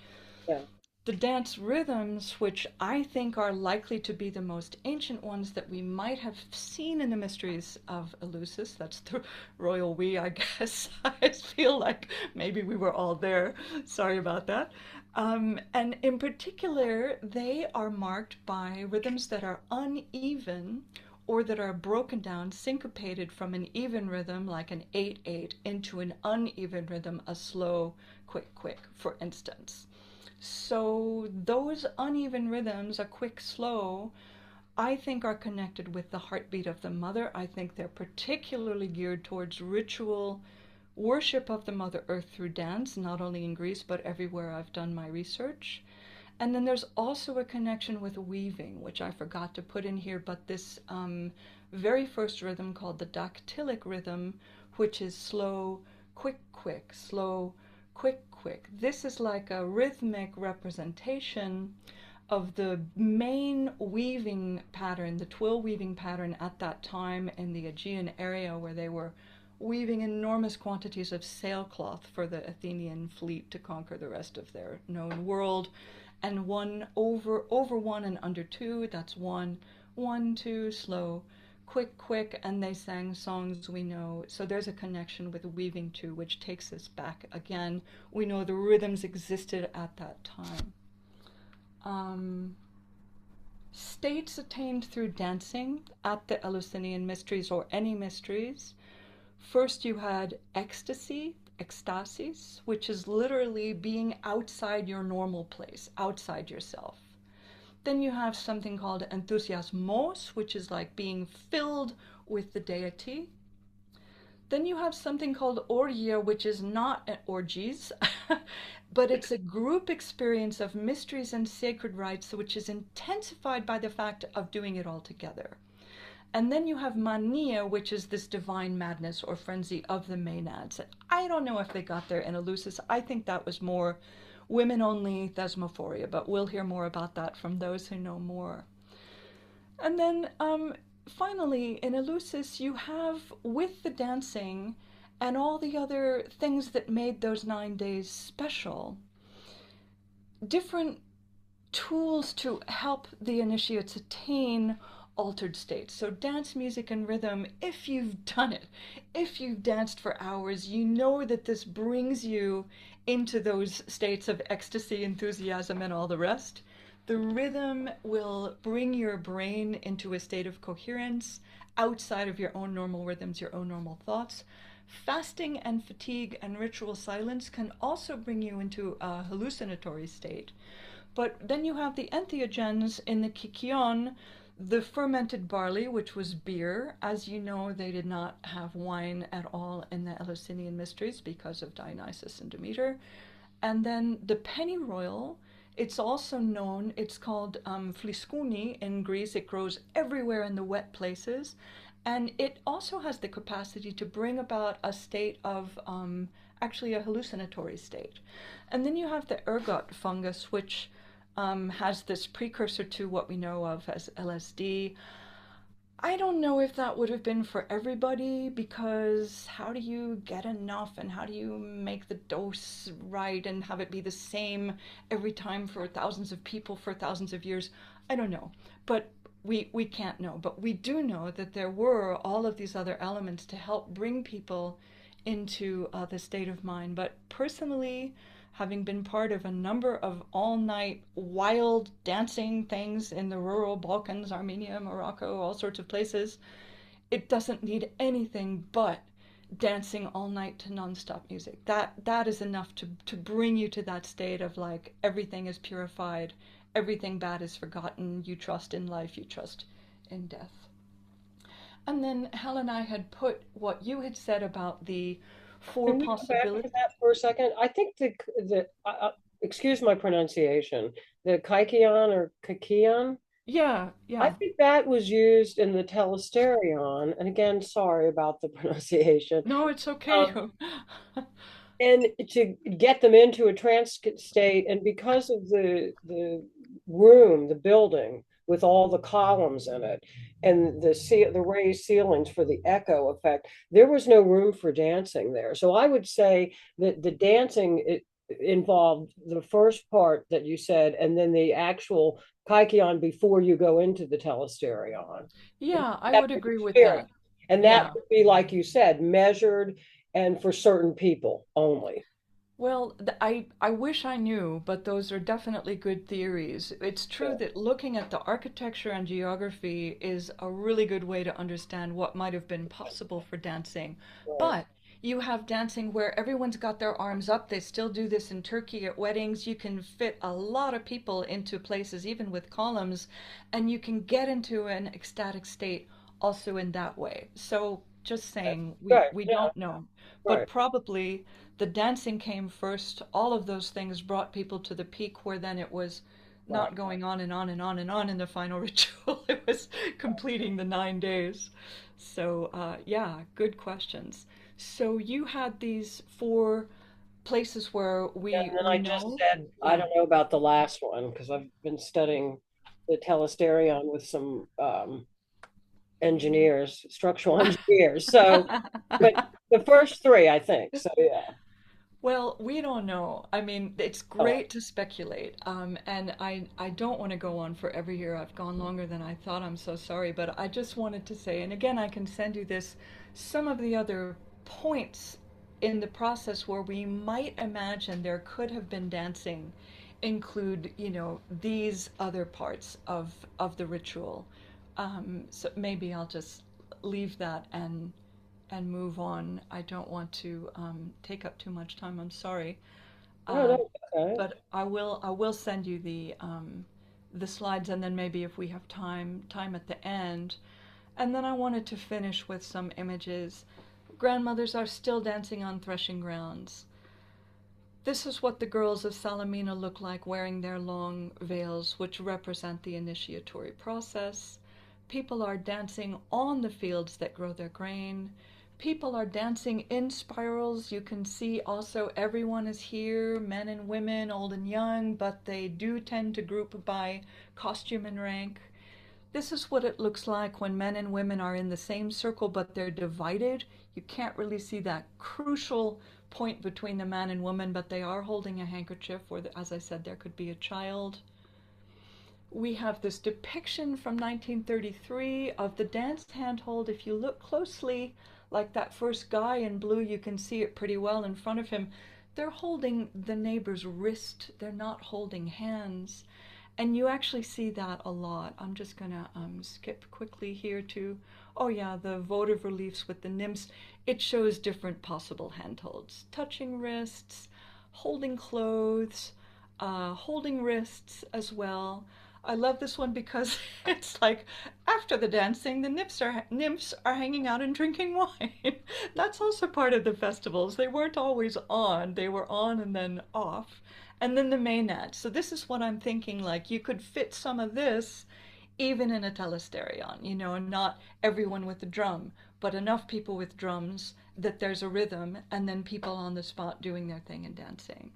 Yeah. The dance rhythms, which I think are likely to be the most ancient ones that we might have seen in the mysteries of Eleusis, that's the royal we, I guess. I feel like maybe we were all there. Sorry about that. And in particular, they are marked by rhythms that are uneven, or that are broken down, syncopated from an even rhythm, like an 8/8, into an uneven rhythm, a slow, quick, for instance. So those uneven rhythms, a quick, slow, I think are connected with the heartbeat of the mother. I think they're particularly geared towards ritual worship of the Mother Earth through dance, not only in Greece, but everywhere I've done my research. And then there's also a connection with weaving, which I forgot to put in here, but this very first rhythm called the dactylic rhythm, which is slow, quick, slow, quick. This is like a rhythmic representation of the main weaving pattern, the twill weaving pattern at that time in the Aegean area, where they were weaving enormous quantities of sailcloth for the Athenian fleet to conquer the rest of their known world. And one over 1 and under 2, that's 1, 1, 2, slow, quick, and they sang songs we know. So there's a connection with weaving too, which takes us back again. We know the rhythms existed at that time. States attained through dancing at the Eleusinian mysteries, or any mysteries. First you had ecstasy, ecstasis, which is literally being outside your normal place, outside yourself. Then you have something called enthusiasmos, which is like being filled with the deity. Then you have something called orgia, which is not orgies, but it's a group experience of mysteries and sacred rites, which is intensified by the fact of doing it all together. And then you have mania, which is this divine madness or frenzy of the Maenads. I don't know if they got there in Eleusis. I think that was more women-only thesmophoria, but we'll hear more about that from those who know more. And then finally, in Eleusis, you have, with the dancing and all the other things that made those 9 days special, different tools to help the initiates attain altered states. So dance, music, and rhythm, if you've done it, if you've danced for hours, you know that this brings you into those states of ecstasy, enthusiasm, and all the rest. The rhythm will bring your brain into a state of coherence outside of your own normal rhythms, your own normal thoughts. Fasting and fatigue and ritual silence can also bring you into a hallucinatory state. But then you have the entheogens in the kykion, the fermented barley, which was beer. As you know, they did not have wine at all in the Eleusinian mysteries because of Dionysus and Demeter. And then the pennyroyal, it's also known, it's called fliskouni in Greece. It grows everywhere in the wet places. And it also has the capacity to bring about a state of, actually a hallucinatory state. And then you have the ergot fungus, which has this precursor to what we know of as LSD. I don't know if that would have been for everybody, because how do you get enough and how do you make the dose right and have it be the same every time for thousands of people for thousands of years? I don't know, but we can't know. But we do know that there were all of these other elements to help bring people into the state of mind. But personally, having been part of a number of all-night wild dancing things in the rural Balkans, Armenia, Morocco, all sorts of places, it doesn't need anything but dancing all night to nonstop music. That is enough to bring you to that state of like everything is purified, everything bad is forgotten, you trust in life, you trust in death. And then Helen, I had put what you had said about the four Can we go back to possibilities. that for a second? I think excuse my pronunciation, the kykion or kykion, Yeah, I yeah. think that was used in the telesterion. And again, sorry about the pronunciation. No, it's okay. And to get them into a trance state, and because of the room, the building with all the columns in it, and the raised ceilings for the echo effect, there was no room for dancing there. So I would say that the dancing involved the first part that you said, and then the actual kykion before you go into the telesterion. Yeah, I would agree with Experience. that. And that Yeah. would be, like you said, measured and for certain people only. Well, I wish I knew, but those are definitely good theories. It's true Yeah. that looking at the architecture and geography is a really good way to understand what might have been possible for dancing. Right. But you have dancing where everyone's got their arms up. They still do this in Turkey at weddings. You can fit a lot of people into places, even with columns, and you can get into an ecstatic state also in that way. So just saying, Right. we Yeah. don't know. But Right. probably the dancing came first. All of those things brought people to the peak where then it was Right. not going on and on and on and on in the final ritual. It was completing the 9 days. So, yeah, good questions. So you had these four places where Yeah, and then we I just know. said, I Yeah. don't know about the last one because I've been studying the telesterion with some engineers, structural engineers. So, but the first three, I think. So, yeah. Well, we don't know. I mean, it's Oh, great to speculate. And I don't want to go on forever here. I've gone longer than I thought. I'm so sorry. But I just wanted to say, and again, I can send you this, some of the other points in the process where we might imagine there could have been dancing include, these other parts of the ritual. So maybe I'll just leave that and move on. I don't want to take up too much time. I'm sorry, no, uh, no, okay. but I will send you the slides, and then maybe if we have time at the end, and then I wanted to finish with some images. Grandmothers are still dancing on threshing grounds. This is what the girls of Salamina look like wearing their long veils, which represent the initiatory process. People are dancing on the fields that grow their grain. People are dancing in spirals. You can see also everyone is here, men and women, old and young, but they do tend to group by costume and rank. This is what it looks like when men and women are in the same circle, but they're divided. You can't really see that crucial point between the man and woman, but they are holding a handkerchief, or as I said, there could be a child. We have this depiction from 1933 of the dance handhold. If you look closely, like that first guy in blue, you can see it pretty well in front of him. They're holding the neighbor's wrist. They're not holding hands. And you actually see that a lot. I'm just going to skip quickly here to, oh yeah, the votive reliefs with the nymphs. It shows different possible handholds. Touching wrists, holding clothes, holding wrists as well. I love this one because it's like after the dancing, the nymphs are hanging out and drinking wine. That's also part of the festivals. They weren't always on. They were on and then off. And then the Maenads. So this is what I'm thinking, like you could fit some of this even in a telesterion, you know, and not everyone with a drum, but enough people with drums that there's a rhythm, and then people on the spot doing their thing and dancing.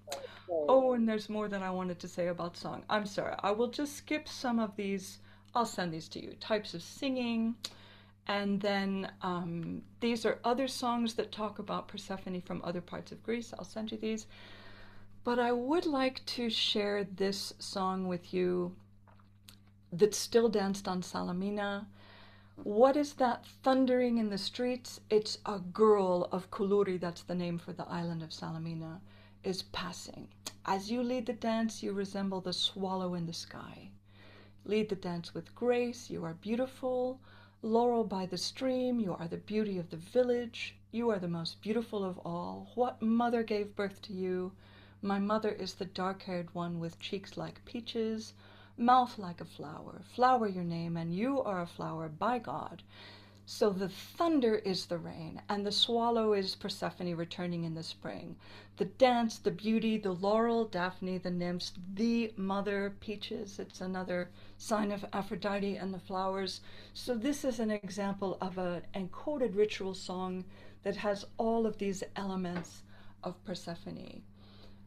Oh, and there's more that I wanted to say about song. I'm sorry, I will just skip some of these. I'll send these to you. Types of singing, and then these are other songs that talk about Persephone from other parts of Greece. I'll send you these. But I would like to share this song with you that's still danced on Salamina. What is that thundering in the streets? It's a girl of Kuluri, that's the name for the island of Salamina, is passing. As you lead the dance, you resemble the swallow in the sky. Lead the dance with grace, you are beautiful. Laurel by the stream, you are the beauty of the village. You are the most beautiful of all. What mother gave birth to you? My mother is the dark-haired one with cheeks like peaches, mouth like a flower. Flower your name, and you are a flower by God. So the thunder is the rain, and the swallow is Persephone returning in the spring. The dance, the beauty, the laurel, Daphne, the nymphs, the mother, peaches. It's another sign of Aphrodite and the flowers. So this is an example of an encoded ritual song that has all of these elements of Persephone.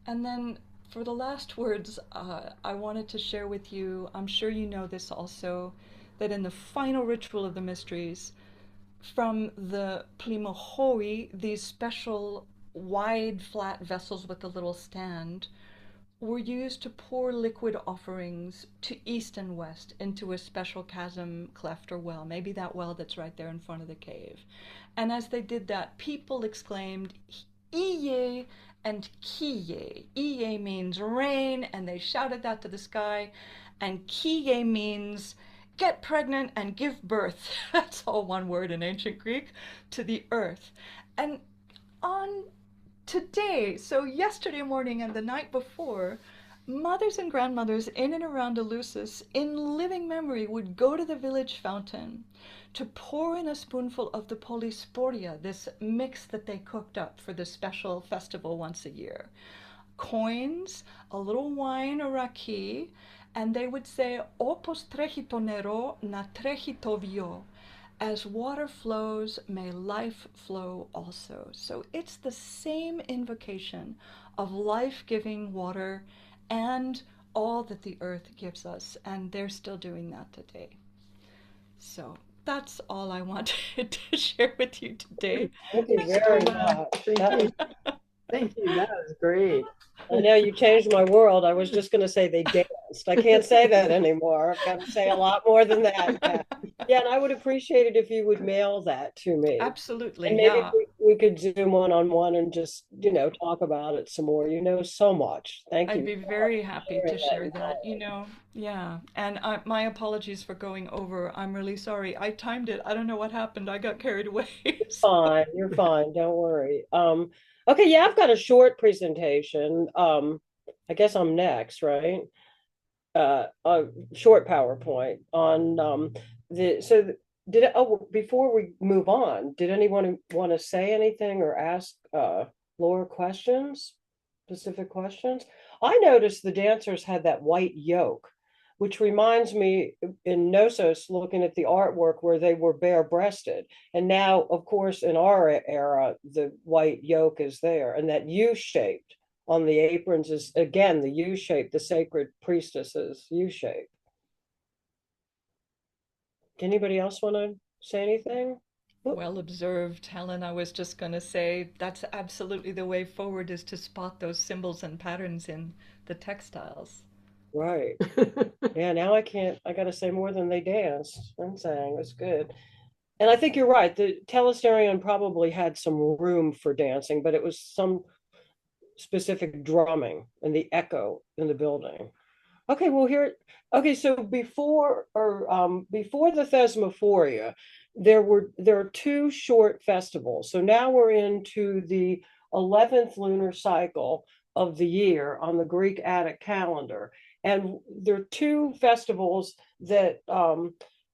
And then for the last words, I wanted to share with you, I'm sure you know this also, that in the final ritual of the mysteries, from the plimohoi, these special wide flat vessels with a little stand, were used to pour liquid offerings to east and west into a special chasm, cleft, or well, maybe that well that's right there in front of the cave. And as they did that, people exclaimed, Iye and Kiye. Iye means rain, and they shouted that to the sky, and Kiye means get pregnant and give birth. That's all one word in ancient Greek, to the earth. And on today, so yesterday morning and the night before, mothers and grandmothers in and around Eleusis, in living memory, would go to the village fountain to pour in a spoonful of the polysporia, this mix that they cooked up for the special festival once a year. Coins, a little wine or raki, and they would say, opos trechito nero na trechito vio. As water flows, may life flow also. So it's the same invocation of life-giving water and all that the earth gives us, and they're still doing that today. So that's all I wanted to share with you today. Thank you very much. Thank you. That was great. I know you changed my world. I was just going to say they danced. I can't say that anymore. I've got to say a lot more than that. Yeah, and I would appreciate it if you would mail that to me. Absolutely. And maybe we could Zoom one-on-one and just, talk about it some more. You know so much. Thank you. I'd be very happy to share that, yeah. And my apologies for going over. I'm really sorry. I timed it. I don't know what happened. I got carried away. Fine. You're fine. Don't worry. Okay, yeah, I've got a short presentation. I guess I'm next, right? A short PowerPoint on before we move on, did anyone want to say anything or ask Laura questions, specific questions? I noticed the dancers had that white yoke, which reminds me in Knossos, looking at the artwork where they were bare-breasted. And now, of course, in our era, the white yoke is there, and that U-shaped on the aprons is, again, the U-shape, the sacred priestesses U-shape. Anybody else want to say anything? Well observed, Helen. I was just going to say that's absolutely the way forward, is to spot those symbols and patterns in the textiles. Right. Yeah, now I got to say more than they danced and sang. It's good. And I think you're right. The telesterion probably had some room for dancing, but it was some specific drumming and the echo in the building. Okay, well okay, so before the Thesmophoria, there are two short festivals. So now we're into the 11th lunar cycle of the year on the Greek Attic calendar. And there are two festivals that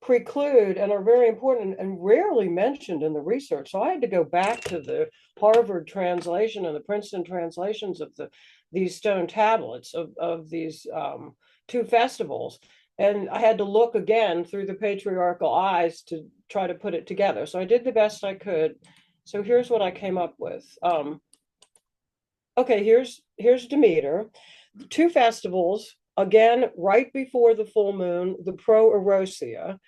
preclude and are very important and rarely mentioned in the research. So I had to go back to the Harvard translation and the Princeton translations of these stone tablets of these two festivals. And I had to look again through the patriarchal eyes to try to put it together. So I did the best I could. So here's what I came up with. Okay, here's Demeter. The two festivals, again, right before the full moon, the Pro-Erosia,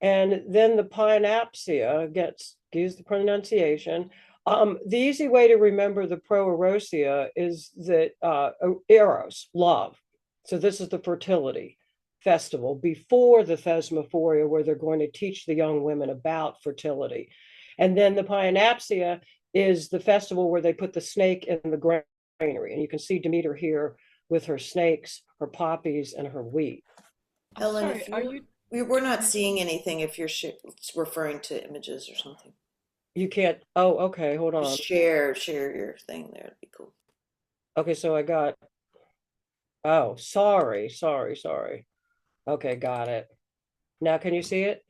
and then the Pionapsia, excuse the pronunciation. The easy way to remember the Pro-Erosia is that Eros, love. So this is the fertility festival before the Thesmophoria, where they're going to teach the young women about fertility. And then the Pionapsia is the festival where they put the snake in the granary. And you can see Demeter here with her snakes, her poppies, and her wheat. Helen, Sorry, are you? we're not seeing anything if you're referring to images or something. You can't, oh, okay, hold on. Just share your thing there. It'd be cool. Okay, so I got, oh, sorry. Okay, got it. Now, can you see it?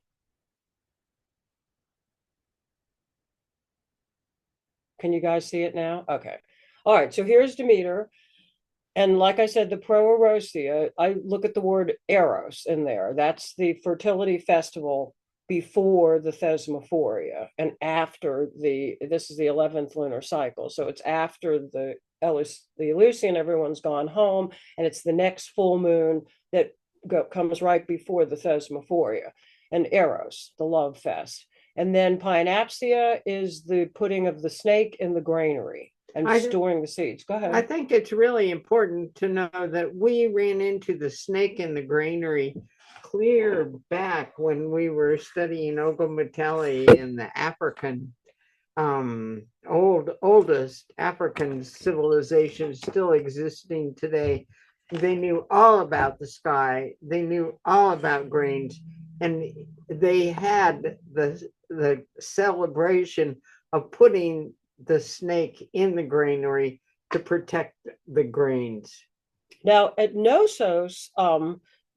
Can you guys see it now? Okay. All right, so here's Demeter. And like I said, the Pro-Erosia, I look at the word Eros in there. That's the fertility festival before the Thesmophoria and after this is the 11th lunar cycle. So it's after the Eleusinian, everyone's gone home, and it's the next full moon that comes right before the Thesmophoria. And Eros, the love fest. And then Pionapsia is the putting of the snake in the granary and storing the seeds. Go ahead. I think it's really important to know that we ran into the snake in the granary clear back when we were studying Ogomateli in the African, oldest African civilization still existing today. They knew all about the sky. They knew all about grains, and they had the celebration of putting the snake in the granary to protect the grains. Now at Knossos,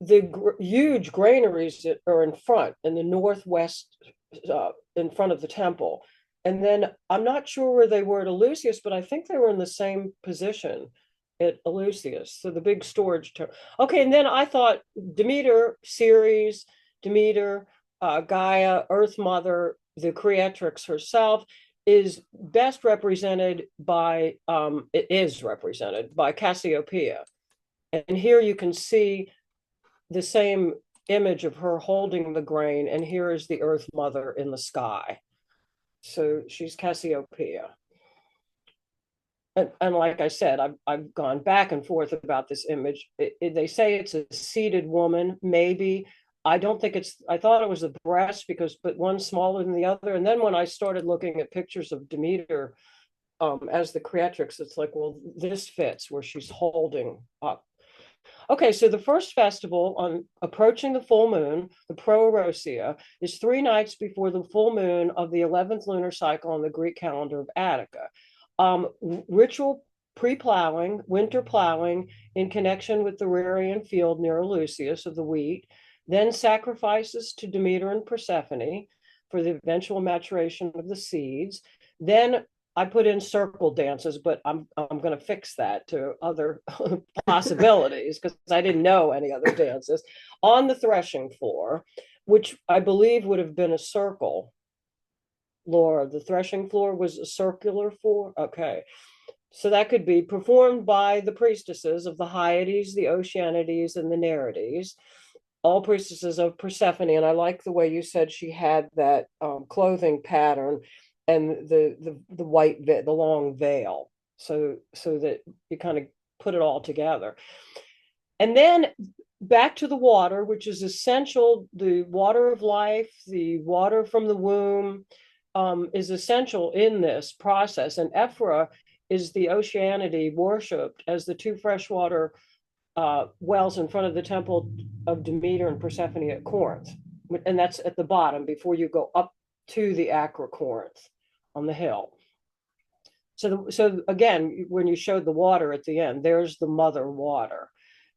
the huge granaries that are in front in the northwest, in front of the temple. And then I'm not sure where they were at Eleusis, but I think they were in the same position at Eleusis. So the big storage term. Okay, and then I thought Demeter, Ceres, Demeter, Gaia, Earth Mother, the creatrix herself, is best represented by, it is represented by Cassiopeia. And here you can see the same image of her holding the grain, and here is the Earth Mother in the sky. So she's Cassiopeia. And like I said, I've gone back and forth about this image. They say it's a seated woman, maybe. I don't think I thought it was a breast but one's smaller than the other. And then when I started looking at pictures of Demeter as the creatrix, it's like, well, this fits where she's holding up. Okay, so the first festival on approaching the full moon, the Pro-Erosia, is 3 nights before the full moon of the 11th lunar cycle on the Greek calendar of Attica. Ritual pre-plowing, winter plowing in connection with the Rarian field near Eleusis of the wheat, then sacrifices to Demeter and Persephone for the eventual maturation of the seeds, then I put in circle dances, but I'm going to fix that to other possibilities because I didn't know any other dances. On the threshing floor, which I believe would have been a circle. Laura, the threshing floor was a circular floor. Okay. So that could be performed by the priestesses of the Hyades, the Oceanides, and the Nereides, all priestesses of Persephone. And I like the way you said she had that clothing pattern and the white the long veil, so that you kind of put it all together. And then back to the water, which is essential. The water of life, the water from the womb, is essential in this process. And Ephra is the Oceanide worshipped as the two freshwater wells in front of the temple of Demeter and Persephone at Corinth. And that's at the bottom before you go up to the Acra Corinth on the hill. So again, when you showed the water at the end, there's the mother water.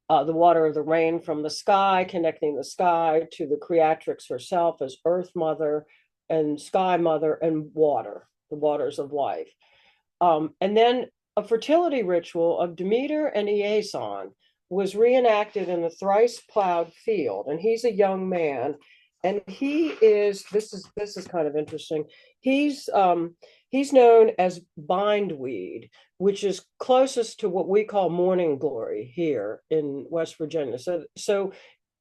The water of the rain from the sky, connecting the sky to the creatrix herself as Earth Mother and Sky Mother and water, the waters of life. And then a fertility ritual of Demeter and Iason was reenacted in the thrice plowed field. And he's a young man. And he is, this is kind of interesting. He's known as bindweed, which is closest to what we call morning glory here in West Virginia. So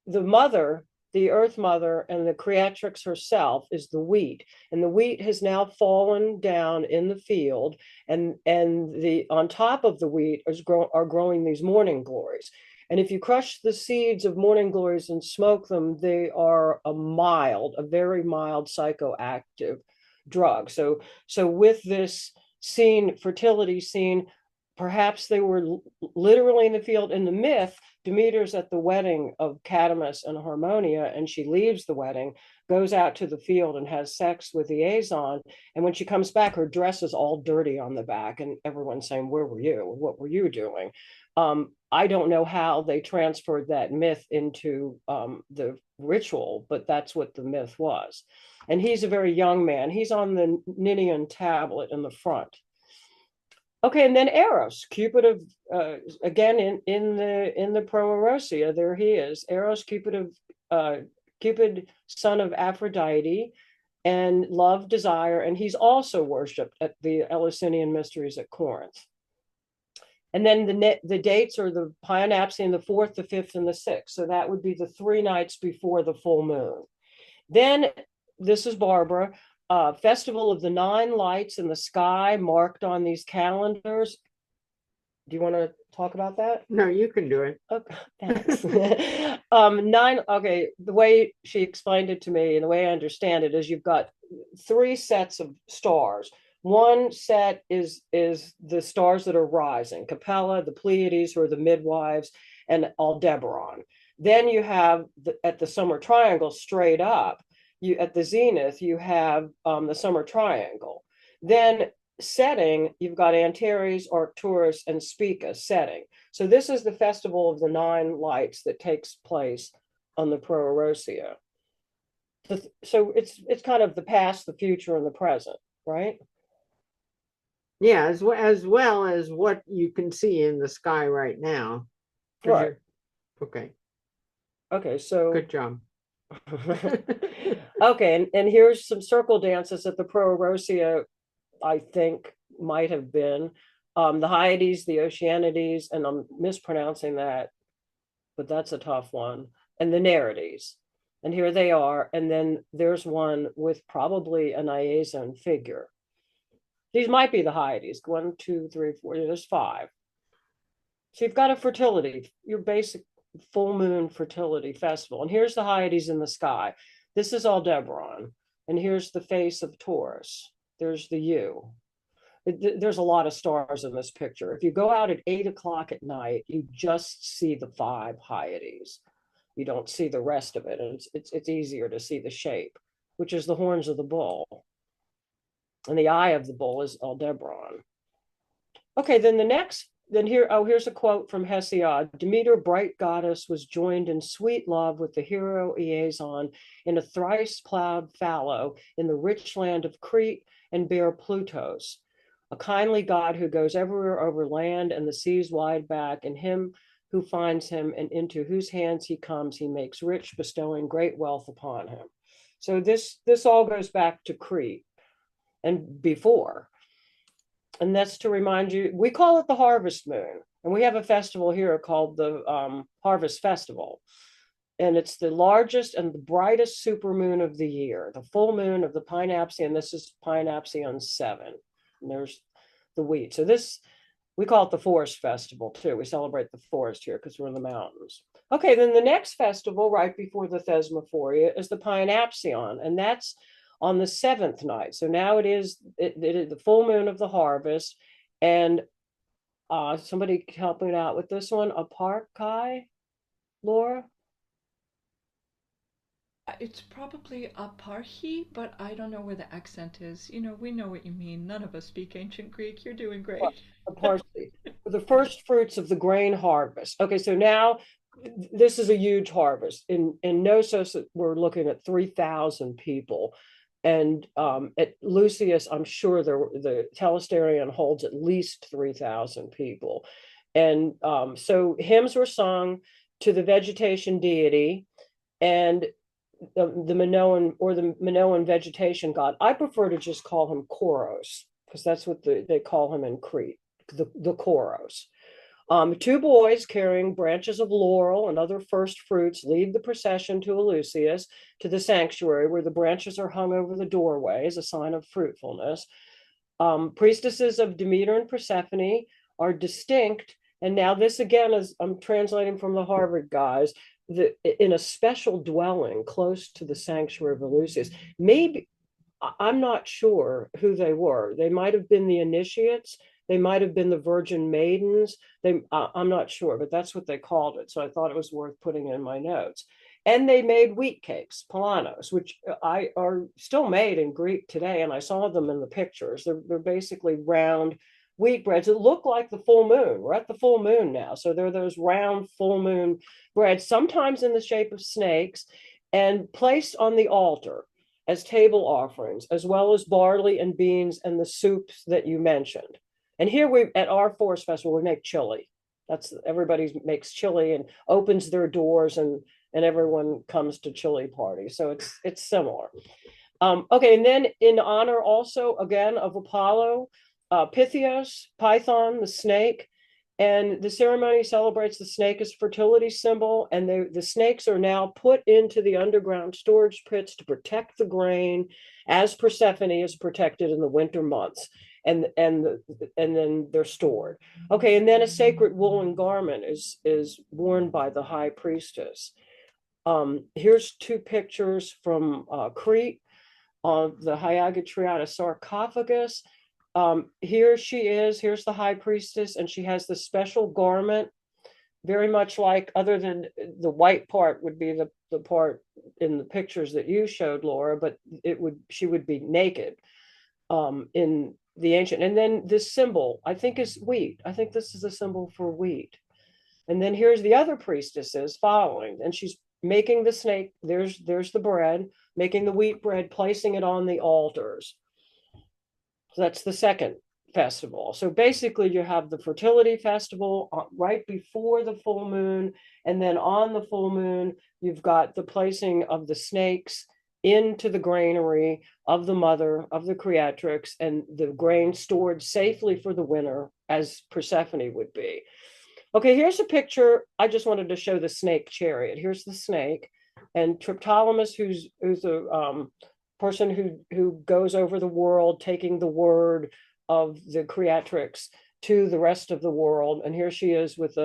the mother, the Earth Mother, and the creatrix herself is the wheat, and the wheat has now fallen down in the field, and the on top of the wheat are growing these morning glories. And if you crush the seeds of morning glories and smoke them, they are a very mild psychoactive drug. So with this fertility scene, perhaps they were literally in the field. In the myth, Demeter's at the wedding of Cadamus and Harmonia, and she leaves the wedding, goes out to the field and has sex with Iason. And when she comes back, her dress is all dirty on the back, and everyone's saying, "Where were you? What were you doing?" I don't know how they transferred that myth into the ritual, but that's what the myth was. And he's a very young man. He's on the Ninian tablet in the front. Okay, and then Eros, Cupid of again in the Proerosia, there he is. Eros, Cupid, son of Aphrodite, and love, desire, and he's also worshipped at the Eleusinian mysteries at Corinth. And then the dates are the Pyonapsian, the 4th, the 5th, and the 6th. So that would be the 3 nights before the full moon. Then this is Barbara. Festival of the 9 lights in the sky marked on these calendars. Do you want to talk about that? No, you can do it. Okay, thanks. 9. Okay, the way she explained it to me and the way I understand it is you've got 3 sets of stars. One set is the stars that are rising, Capella, the Pleiades, who are the midwives, and Aldebaran. Then you have at the summer triangle straight up, at the zenith, you have the summer triangle. Then setting, you've got Antares, Arcturus, and Spica setting. So this is the festival of the 9 lights that takes place on the Proerosia. So it's kind of the past, the future, and the present, right? Yeah, as well as what you can see in the sky right now. Right. Okay. Okay, so good job. Okay, and here's some circle dances at the Proerosia, I think might have been. The Hyades, the Oceanides, and I'm mispronouncing that, but that's a tough one, and the Nereides. And here they are, and then there's one with probably an Iason figure. These might be the Hyades. 1, 2, 3, 4, there's 5. So you've got a fertility, your basic full moon fertility festival. And here's the Hyades in the sky. This is Aldebaran. And here's the face of Taurus. There's the U. There's a lot of stars in this picture. If you go out at 8 o'clock at night, you just see the 5 Hyades. You don't see the rest of it. And it's easier to see the shape, which is the horns of the bull. And the eye of the bull is Aldebaran. Okay, then here's a quote from Hesiod. Demeter, bright goddess, was joined in sweet love with the hero Iason in a thrice plowed fallow in the rich land of Crete and bare Plutos. a kindly God who goes everywhere over land and the seas wide back, and him who finds him and into whose hands he comes, he makes rich, bestowing great wealth upon him. So this all goes back to Crete and before. And that's to remind you, we call it the harvest moon. And we have a festival here called the Harvest Festival. And it's the largest and the brightest supermoon of the year, the full moon of the Pinapsian. This is Pinapsian 7. And there's the wheat. So this, we call it the Forest Festival too. We celebrate the forest here because we're in the mountains. Okay, then the next festival right before the Thesmophoria is the Pinapsian, and that's on the 7th night. So now it is the full moon of the harvest. And somebody help me out with this one. Aparkai, Laura? It's probably aparhi, but I don't know where the accent is. You know, we know what you mean. None of us speak ancient Greek. You're doing great. Parsley, the first fruits of the grain harvest. Okay, so now this is a huge harvest. In Knossos, we're looking at 3,000 people. And at Lucius, I'm sure the Telesterion holds at least 3,000 people. And so hymns were sung to the vegetation deity and the Minoan or the Minoan vegetation god. I prefer to just call him Koros because that's what they call him in Crete, the Koros. 2 boys carrying branches of laurel and other first fruits lead the procession to Eleusis, to the sanctuary where the branches are hung over the doorway as a sign of fruitfulness. Priestesses of Demeter and Persephone are distinct. And now this again is, I'm translating from the Harvard guys, in a special dwelling close to the sanctuary of Eleusis. Maybe, I'm not sure who they were. They might have been the initiates. They might have been the virgin maidens. I'm not sure, but that's what they called it. So I thought it was worth putting in my notes. And they made wheat cakes, polanos, which are still made in Greek today. And I saw them in the pictures. They're basically round wheat breads that look like the full moon. We're at the full moon now. So they're those round full moon breads, sometimes in the shape of snakes, and placed on the altar as table offerings, as well as barley and beans and the soups that you mentioned. And here we, at our forest festival, we make chili. That's, everybody makes chili and opens their doors, and everyone comes to chili party. So it's similar. Okay, and then in honor also again of Apollo, Pythios, Python, the snake, and the ceremony celebrates the snake as fertility symbol. And the snakes are now put into the underground storage pits to protect the grain, as Persephone is protected in the winter months. And then they're stored. Okay, and then a sacred woolen garment is worn by the high priestess. Here's 2 pictures from Crete of the Hyagatriata sarcophagus. Here she is. Here's the high priestess, and she has this special garment, very much like, other than the white part would be the part in the pictures that you showed, Laura, but she would be naked in the ancient. And then this symbol, I think, is wheat. I think this is a symbol for wheat. And then here's the other priestesses following, and she's making the snake. There's the bread, making the wheat bread, placing it on the altars. So that's the second festival. So basically you have the fertility festival right before the full moon, and then on the full moon you've got the placing of the snakes into the granary of the mother of the creatrix, and the grain stored safely for the winter, as Persephone would be. Okay, here's a picture. I just wanted to show the snake chariot. Here's the snake, and Triptolemus, who's a person who goes over the world taking the word of the creatrix to the rest of the world. And here she is with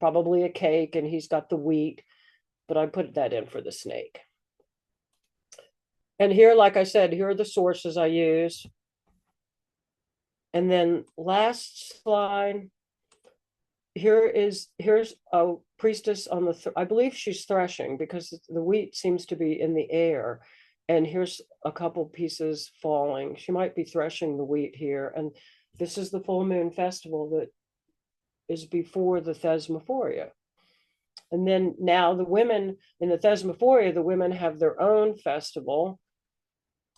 probably a cake, and he's got the wheat, but I put that in for the snake. And here, like I said, here are the sources I use. And then last slide, here's a priestess on the, I believe she's threshing because the wheat seems to be in the air. And here's a couple pieces falling. She might be threshing the wheat here. And this is the full moon festival that is before the Thesmophoria. And then now the women in the Thesmophoria, the women have their own festival.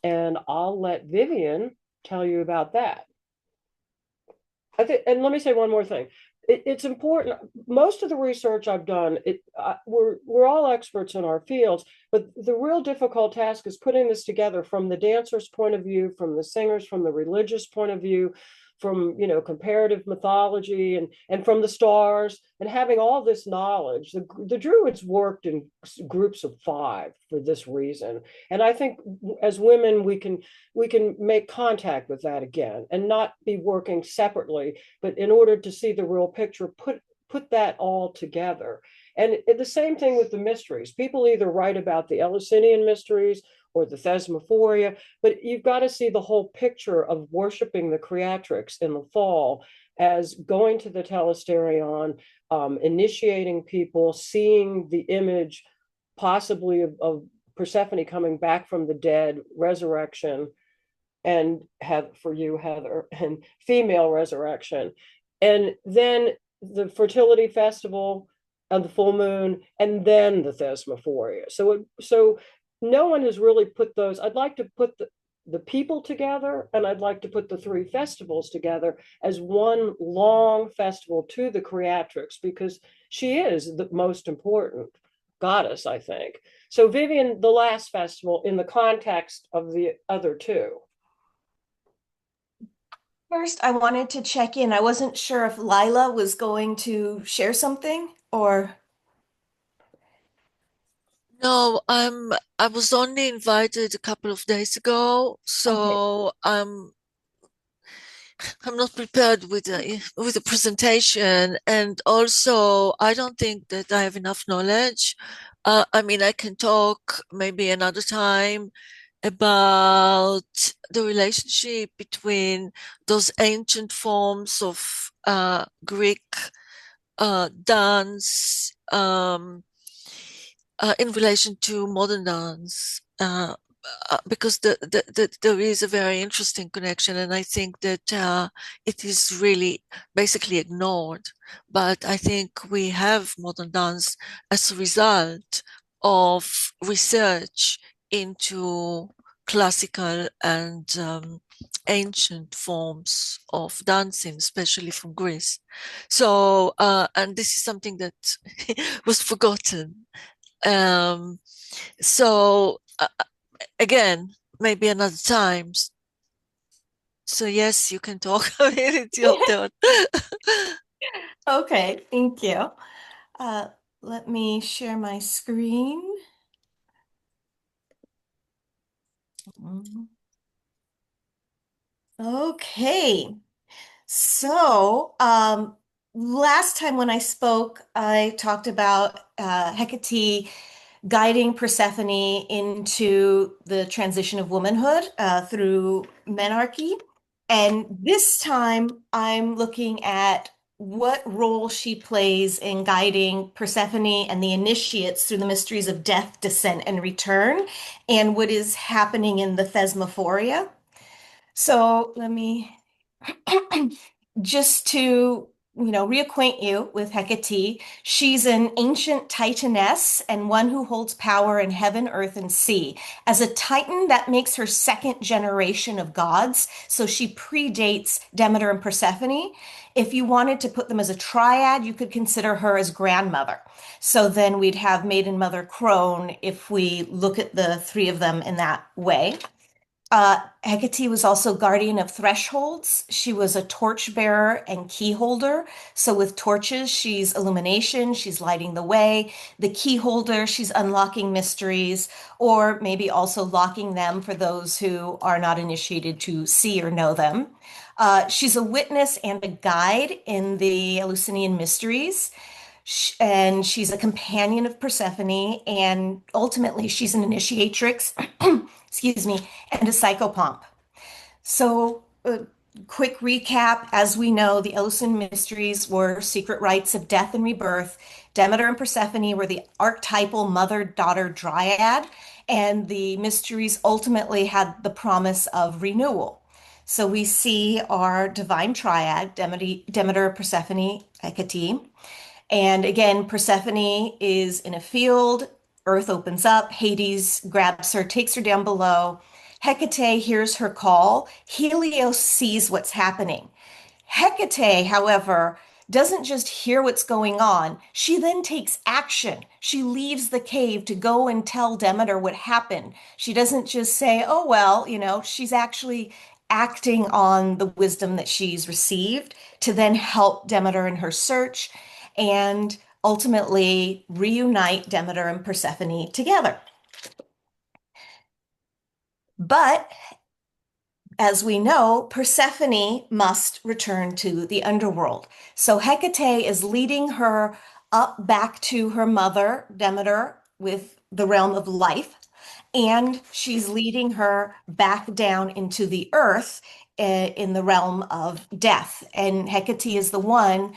And I'll let Vivian tell you about that. I think, and let me say one more thing. It's important. Most of the research I've done, we're all experts in our fields, but the real difficult task is putting this together from the dancer's point of view, from the singers, from the religious point of view, from comparative mythology, and from the stars, and having all this knowledge. The Druids worked in groups of five for this reason, and I think as women we can make contact with that again and not be working separately, but in order to see the real picture, put that all together. And the same thing with the mysteries. People either write about the Eleusinian mysteries or the Thesmophoria, but you've got to see the whole picture of worshiping the creatrix in the fall as going to the telesterion, initiating people, seeing the image possibly of Persephone coming back from the dead, resurrection, and for you, Heather, and female resurrection. And then the fertility festival and the full moon, and then the Thesmophoria. So no one has really put those. I'd like to put the people together, and I'd like to put the three festivals together as one long festival to the creatrix, because she is the most important goddess, I think. So Vivian, the last festival in the context of the other two. First, I wanted to check in. I wasn't sure if Lila was going to share something or. No, I was only invited a couple of days ago, Okay. so I'm not prepared with a presentation, and also I don't think that I have enough knowledge. I mean, I can talk maybe another time about the relationship between those ancient forms of Greek dance in relation to modern dance. Because there is a very interesting connection, and I think that it is really basically ignored. But I think we have modern dance as a result of research into classical and ancient forms of dancing, especially from Greece. So, and this is something that was forgotten. So again, maybe another time. So yes, you can talk. I mean, it's your turn. Okay, thank you. Let me share my screen. Okay, so last time when I spoke, I talked about Hecate guiding Persephone into the transition of womanhood through menarche. And this time I'm looking at what role she plays in guiding Persephone and the initiates through the mysteries of death, descent, and return, and what is happening in the Thesmophoria. So let me just to reacquaint you with Hecate. She's an ancient Titaness and one who holds power in heaven, earth, and sea. As a Titan, that makes her second generation of gods, so she predates Demeter and Persephone. If you wanted to put them as a triad, you could consider her as grandmother. So then we'd have maiden, mother, crone if we look at the three of them in that way. Hecate was also guardian of thresholds. She was a torch bearer and key holder. So with torches, she's illumination, she's lighting the way. The key holder, she's unlocking mysteries, or maybe also locking them for those who are not initiated to see or know them. She's a witness and a guide in the Eleusinian mysteries. And she's a companion of Persephone, and ultimately she's an initiatrix, excuse me, and a psychopomp. So, quick recap. As we know, the Eleusinian mysteries were secret rites of death and rebirth. Demeter and Persephone were the archetypal mother-daughter dryad, and the mysteries ultimately had the promise of renewal. So we see our divine triad, Demeter, Persephone, Hecate. And again, Persephone is in a field, Earth opens up, Hades grabs her, takes her down below. Hecate hears her call. Helios sees what's happening. Hecate, however, doesn't just hear what's going on. She then takes action. She leaves the cave to go and tell Demeter what happened. She doesn't just say, oh, well, she's actually acting on the wisdom that she's received to then help Demeter in her search and ultimately reunite Demeter and Persephone together. But as we know, Persephone must return to the underworld. So Hecate is leading her up back to her mother, Demeter, with the realm of life, and she's leading her back down into the earth in the realm of death. And Hecate is the one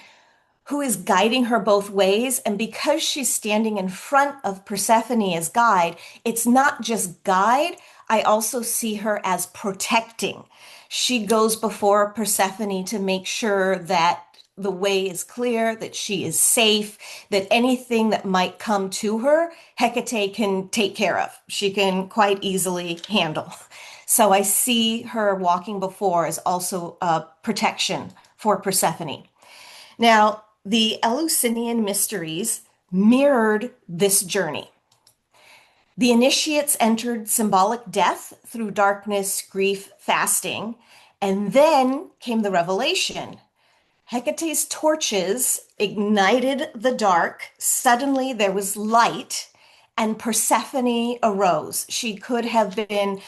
who is guiding her both ways. And because she's standing in front of Persephone as guide, it's not just guide, I also see her as protecting. She goes before Persephone to make sure that the way is clear, that she is safe, that anything that might come to her, Hecate can take care of. She can quite easily handle. So I see her walking before as also a protection for Persephone. Now, the Eleusinian mysteries mirrored this journey. The initiates entered symbolic death through darkness, grief, fasting, and then came the revelation. Hecate's torches ignited the dark. Suddenly there was light, and Persephone arose. She could have been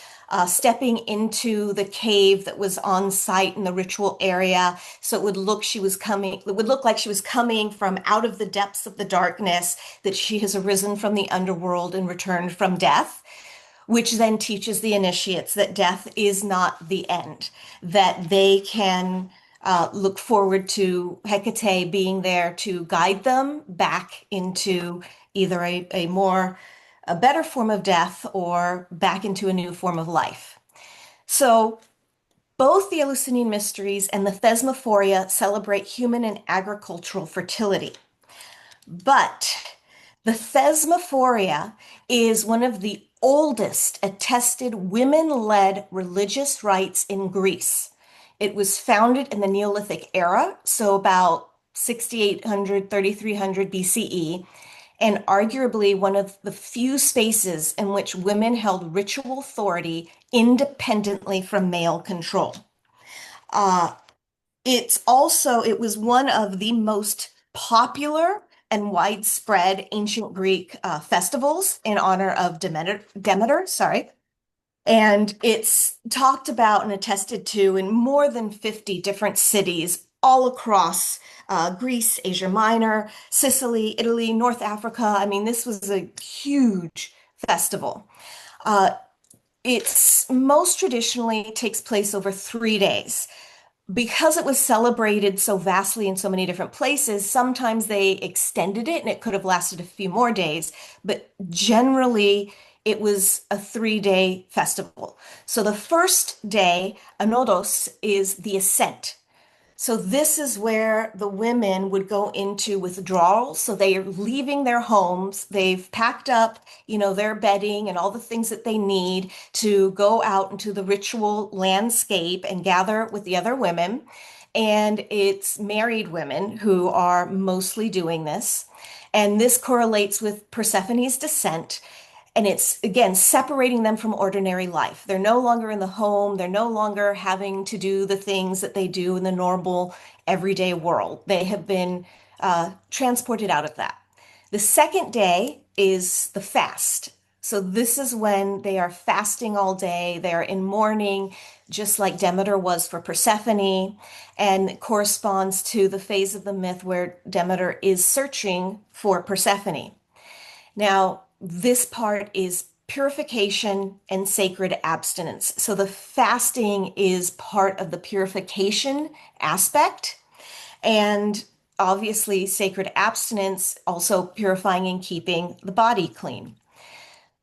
stepping into the cave that was on site in the ritual area, so it would look like she was coming from out of the depths of the darkness, that she has arisen from the underworld and returned from death, which then teaches the initiates that death is not the end, that they can look forward to Hecate being there to guide them back into either a better form of death or back into a new form of life. So both the Eleusinian mysteries and the Thesmophoria celebrate human and agricultural fertility. But the Thesmophoria is one of the oldest attested women-led religious rites in Greece. It was founded in the Neolithic era, so about 6800, 3300 BCE, and arguably one of the few spaces in which women held ritual authority independently from male control. It was one of the most popular and widespread ancient Greek festivals in honor of Demeter, sorry. And it's talked about and attested to in more than 50 different cities all across Greece, Asia Minor, Sicily, Italy, North Africa. I mean, this was a huge festival. It's most traditionally takes place over 3 days. Because it was celebrated so vastly in so many different places, sometimes they extended it and it could have lasted a few more days, but generally it was a 3-day festival. So the first day, Anodos, is the ascent. So this is where the women would go into withdrawal. So they are leaving their homes. They've packed up, their bedding and all the things that they need to go out into the ritual landscape and gather with the other women. And it's married women who are mostly doing this. And this correlates with Persephone's descent. And it's, again, separating them from ordinary life. They're no longer in the home. They're no longer having to do the things that they do in the normal, everyday world. They have been transported out of that. The second day is the fast. So this is when they are fasting all day. They are in mourning, just like Demeter was for Persephone, and it corresponds to the phase of the myth where Demeter is searching for Persephone. Now, this part is purification and sacred abstinence. So the fasting is part of the purification aspect, and obviously sacred abstinence also purifying and keeping the body clean.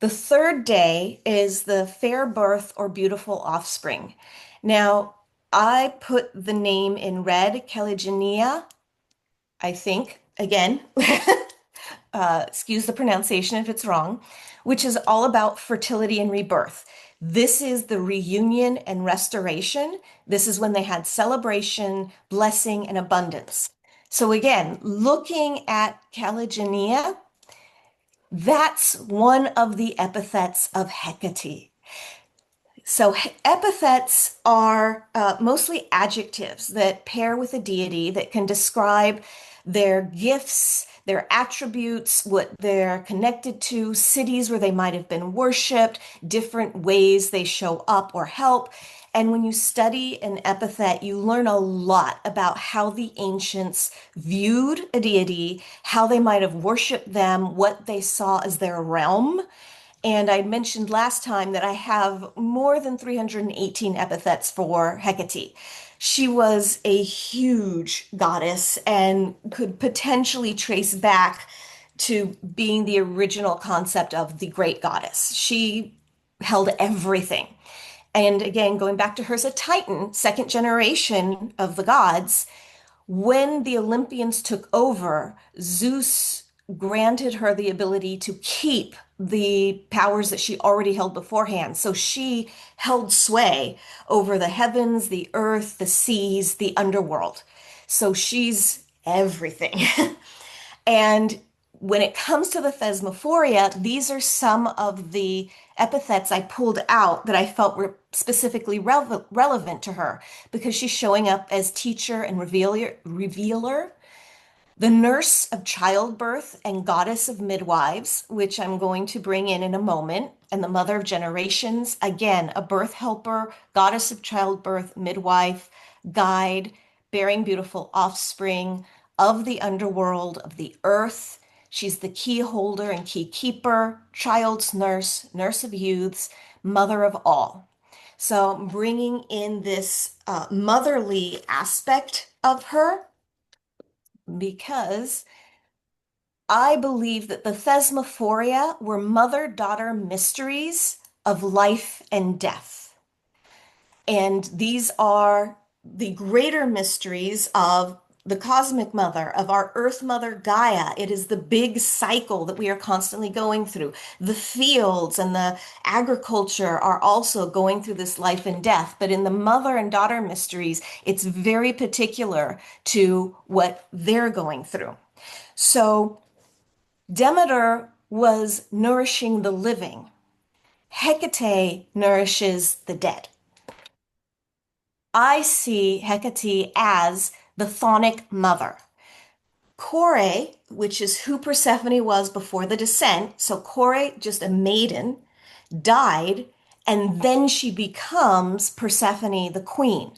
The third day is the fair birth or beautiful offspring. Now, I put the name in red, Caligenia, I think, again. Excuse the pronunciation if it's wrong, which is all about fertility and rebirth. This is the reunion and restoration. This is when they had celebration, blessing, and abundance. So again, looking at Kalogenia, that's one of the epithets of Hecate. So epithets are mostly adjectives that pair with a deity that can describe their gifts, their attributes, what they're connected to, cities where they might have been worshipped, different ways they show up or help. And when you study an epithet, you learn a lot about how the ancients viewed a deity, how they might have worshipped them, what they saw as their realm. And I mentioned last time that I have more than 318 epithets for Hecate. She was a huge goddess and could potentially trace back to being the original concept of the great goddess. She held everything. And again, going back to her as a Titan, second generation of the gods, when the Olympians took over, Zeus granted her the ability to keep the powers that she already held beforehand. So she held sway over the heavens, the earth, the seas, the underworld. So she's everything. And when it comes to the Thesmophoria, these are some of the epithets I pulled out that I felt were specifically relevant to her because she's showing up as teacher and revealer, the nurse of childbirth and goddess of midwives, which I'm going to bring in a moment, and the mother of generations, again, a birth helper, goddess of childbirth, midwife, guide, bearing beautiful offspring of the underworld, of the earth. She's the key holder and key keeper, child's nurse, nurse of youths, mother of all. So I'm bringing in this motherly aspect of her because I believe that the Thesmophoria were mother-daughter mysteries of life and death. And these are the greater mysteries of the cosmic mother, of our earth mother Gaia. It is the big cycle that we are constantly going through. The fields and the agriculture are also going through this life and death. But in the mother and daughter mysteries, it's very particular to what they're going through. So Demeter was nourishing the living. Hecate nourishes the dead. I see Hecate as the chthonic mother. Kore, which is who Persephone was before the descent, so Kore, just a maiden, died, and then she becomes Persephone, the queen.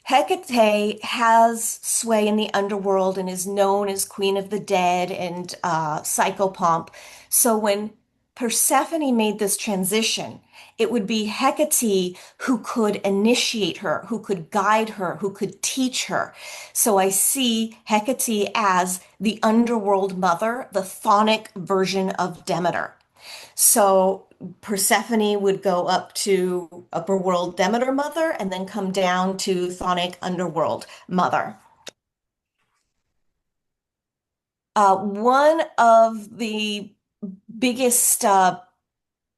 Hecate has sway in the underworld and is known as Queen of the Dead and Psychopomp. So when Persephone made this transition, it would be Hecate who could initiate her, who could guide her, who could teach her. So I see Hecate as the underworld mother, the chthonic version of Demeter. So Persephone would go up to upper world Demeter mother and then come down to chthonic underworld mother. One of the biggest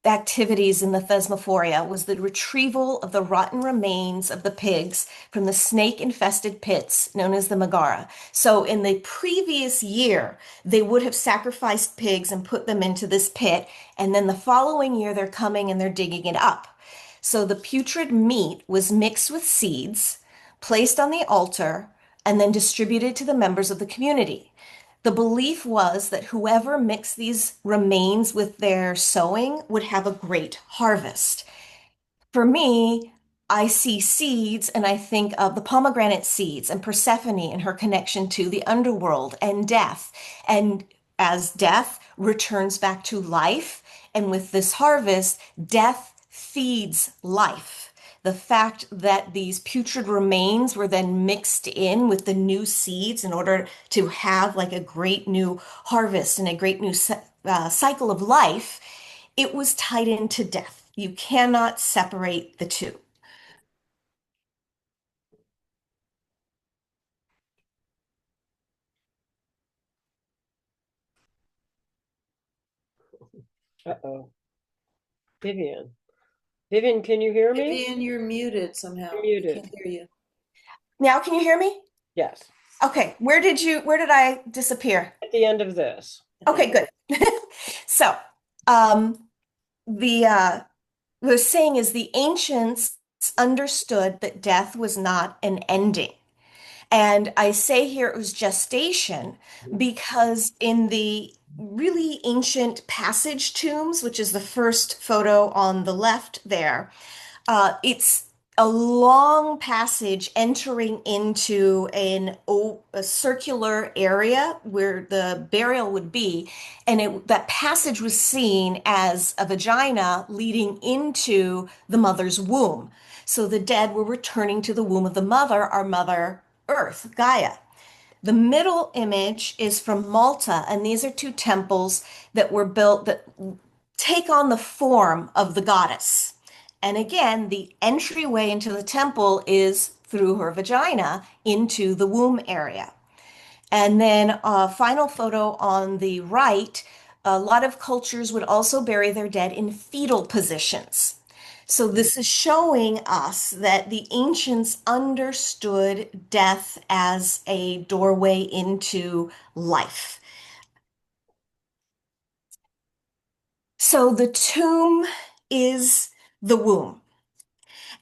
activities in the Thesmophoria was the retrieval of the rotten remains of the pigs from the snake-infested pits known as the Megara. So in the previous year, they would have sacrificed pigs and put them into this pit, and then the following year they're coming and they're digging it up. So the putrid meat was mixed with seeds, placed on the altar, and then distributed to the members of the community. The belief was that whoever mixed these remains with their sowing would have a great harvest. For me, I see seeds and I think of the pomegranate seeds and Persephone and her connection to the underworld and death. And as death returns back to life, and with this harvest, death feeds life. The fact that these putrid remains were then mixed in with the new seeds in order to have like a great new harvest and a great new cycle of life, it was tied into death. You cannot separate the two. Uh-oh. Vivian. Vivian, can you hear me? Vivian, you're muted You're somehow. We muted. can't hear you. Now, can you hear me? Yes. Okay, where did I disappear? At the end of this. Okay, good. So, um, the saying is the ancients understood that death was not an ending. And I say here it was gestation because in the really ancient passage tombs, which is the first photo on the left there, it's a long passage entering into a circular area where the burial would be. And that passage was seen as a vagina leading into the mother's womb. So the dead were returning to the womb of the mother, our mother Earth, Gaia. The middle image is from Malta, and these are two temples that were built that take on the form of the goddess. And again, the entryway into the temple is through her vagina into the womb area. And then a final photo on the right, a lot of cultures would also bury their dead in fetal positions. So this is showing us that the ancients understood death as a doorway into life. So the tomb is the womb.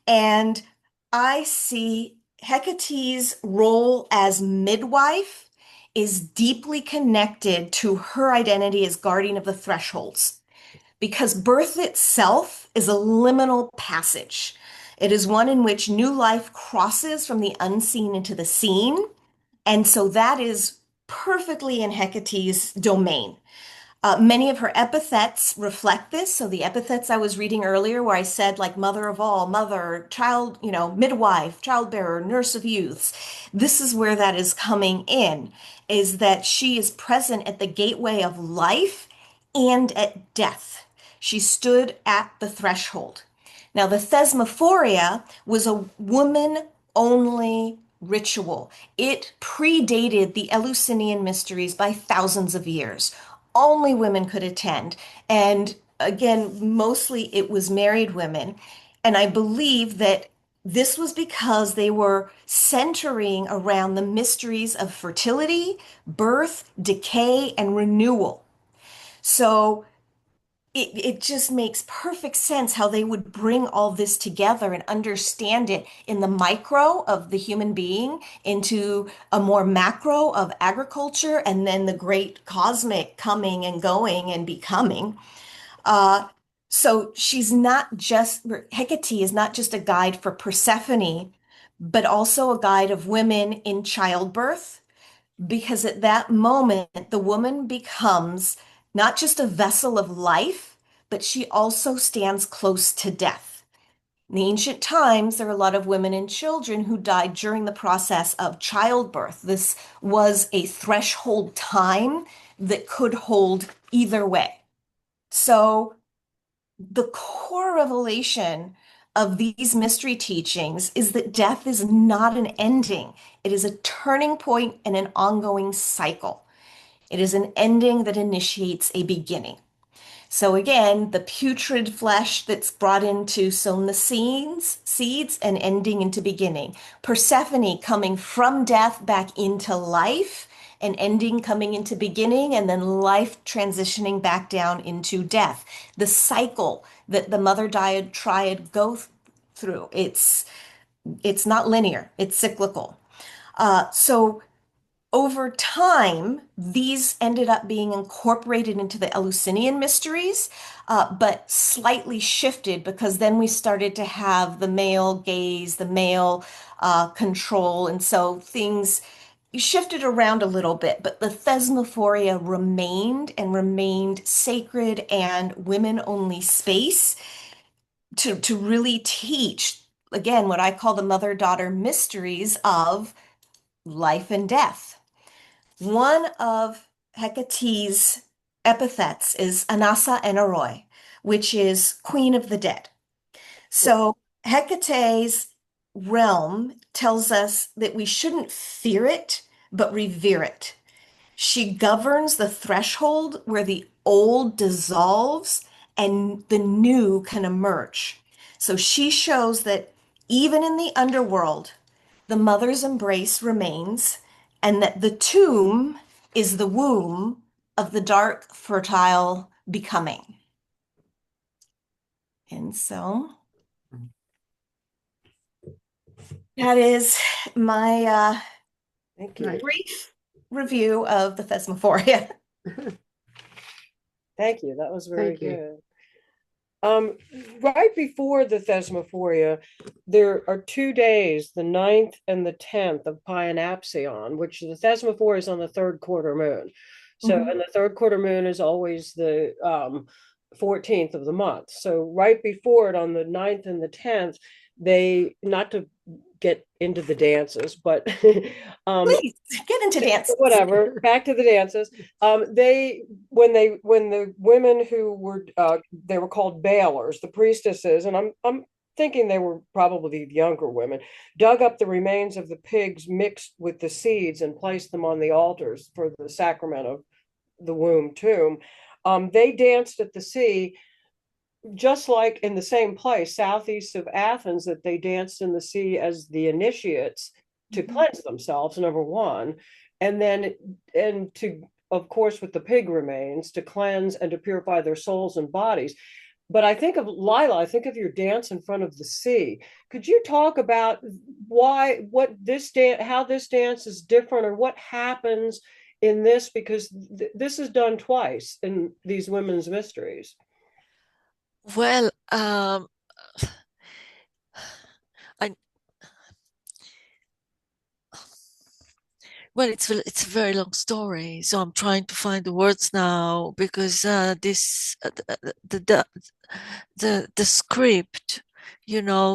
And I see Hecate's role as midwife is deeply connected to her identity as guardian of the thresholds, because birth itself is a liminal passage. It is one in which new life crosses from the unseen into the seen. And so that is perfectly in Hecate's domain. Many of her epithets reflect this. So the epithets I was reading earlier, where I said like mother of all, mother, child, midwife, childbearer, nurse of youths. This is where that is coming in, is that she is present at the gateway of life and at death. She stood at the threshold. Now, the thesmophoria was a woman only ritual. It predated the Eleusinian mysteries by thousands of years. Only women could attend. And again, mostly it was married women. And I believe that this was because they were centering around the mysteries of fertility, birth, decay, and renewal. So it just makes perfect sense how they would bring all this together and understand it in the micro of the human being into a more macro of agriculture and then the great cosmic coming and going and becoming. Uh, so Hecate is not just a guide for Persephone, but also a guide of women in childbirth, because at that moment, the woman becomes not just a vessel of life, but she also stands close to death. In the ancient times, there were a lot of women and children who died during the process of childbirth. This was a threshold time that could hold either way. So the core revelation of these mystery teachings is that death is not an ending. It is a turning point in an ongoing cycle. It is an ending that initiates a beginning. So again, the putrid flesh that's brought into sown the seeds and ending into beginning. Persephone coming from death back into life, and ending coming into beginning, and then life transitioning back down into death. The cycle that the mother triad go through. It's not linear, it's cyclical. So over time, these ended up being incorporated into the Eleusinian mysteries, but slightly shifted because then we started to have the male gaze, the male control, and so things shifted around a little bit. But the thesmophoria remained and remained sacred and women-only space to really teach, again, what I call the mother-daughter mysteries of life and death. One of Hecate's epithets is Anasa Eneroi, which is Queen of the Dead. So Hecate's realm tells us that we shouldn't fear it, but revere it. She governs the threshold where the old dissolves and the new can emerge. So she shows that even in the underworld, the mother's embrace remains, and that the tomb is the womb of the dark, fertile becoming. And so that is my Thank you. brief review of the Thesmophoria. Thank you. That was very Thank you. good. Right before the Thesmophoria, there are 2 days, the 9th and the 10th of Pyanapsion, which the Thesmophoria is on the third quarter moon. So, Mhm. and the third quarter moon is always the 14th of the month. So right before it, on the 9th and the 10th, they, not to get into the dances, but Please get into dances. whatever, back to the dances. They, when the women who were they were called bailers, the priestesses, and I'm thinking they were probably the younger women, dug up the remains of the pigs mixed with the seeds and placed them on the altars for the sacrament of the womb tomb. They danced at the sea, just like in the same place southeast of Athens, that they danced in the sea as the initiates to cleanse themselves, number one, and then, and to, of course, with the pig remains, to cleanse and to purify their souls and bodies. But I think of Lila, I think of your dance in front of the sea. Could you talk about why, what this dance, how this dance is different, or what happens in this? Because this is done twice in these women's mysteries. Well, I well, it's a very long story, so I'm trying to find the words now because this the script,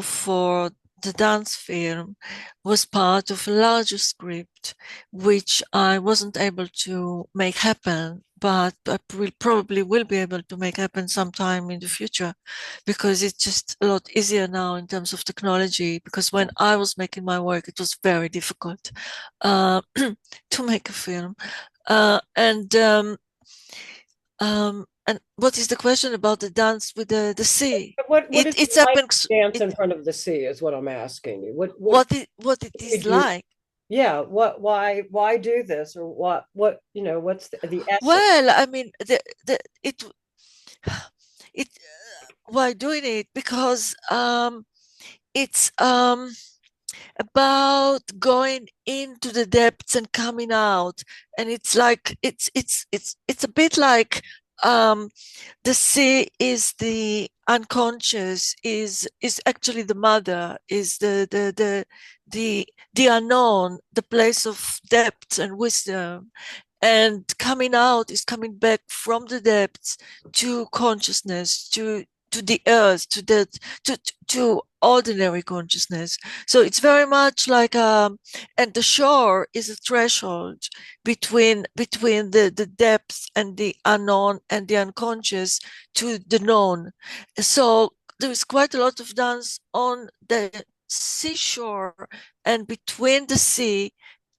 for the dance film was part of a larger script, which I wasn't able to make happen, but I probably will be able to make happen sometime in the future, because it's just a lot easier now in terms of technology, because when I was making my work, it was very difficult to make a film. And what is the question about the dance with the sea? What is It's it like happened. to dance in front of the sea is what I'm asking you. What it You is do? like? Yeah, why do this, or what's the essence? Well, I mean, it why doing it? Because it's about going into the depths and coming out, and it's like it's a bit like the sea is the unconscious, is actually the mother, is the unknown, the place of depth and wisdom, and coming out is coming back from the depths to consciousness, to the earth, to ordinary consciousness. So it's very much like and the shore is a threshold between the depth and the unknown and the unconscious to the known. So there is quite a lot of dance on the seashore and between the sea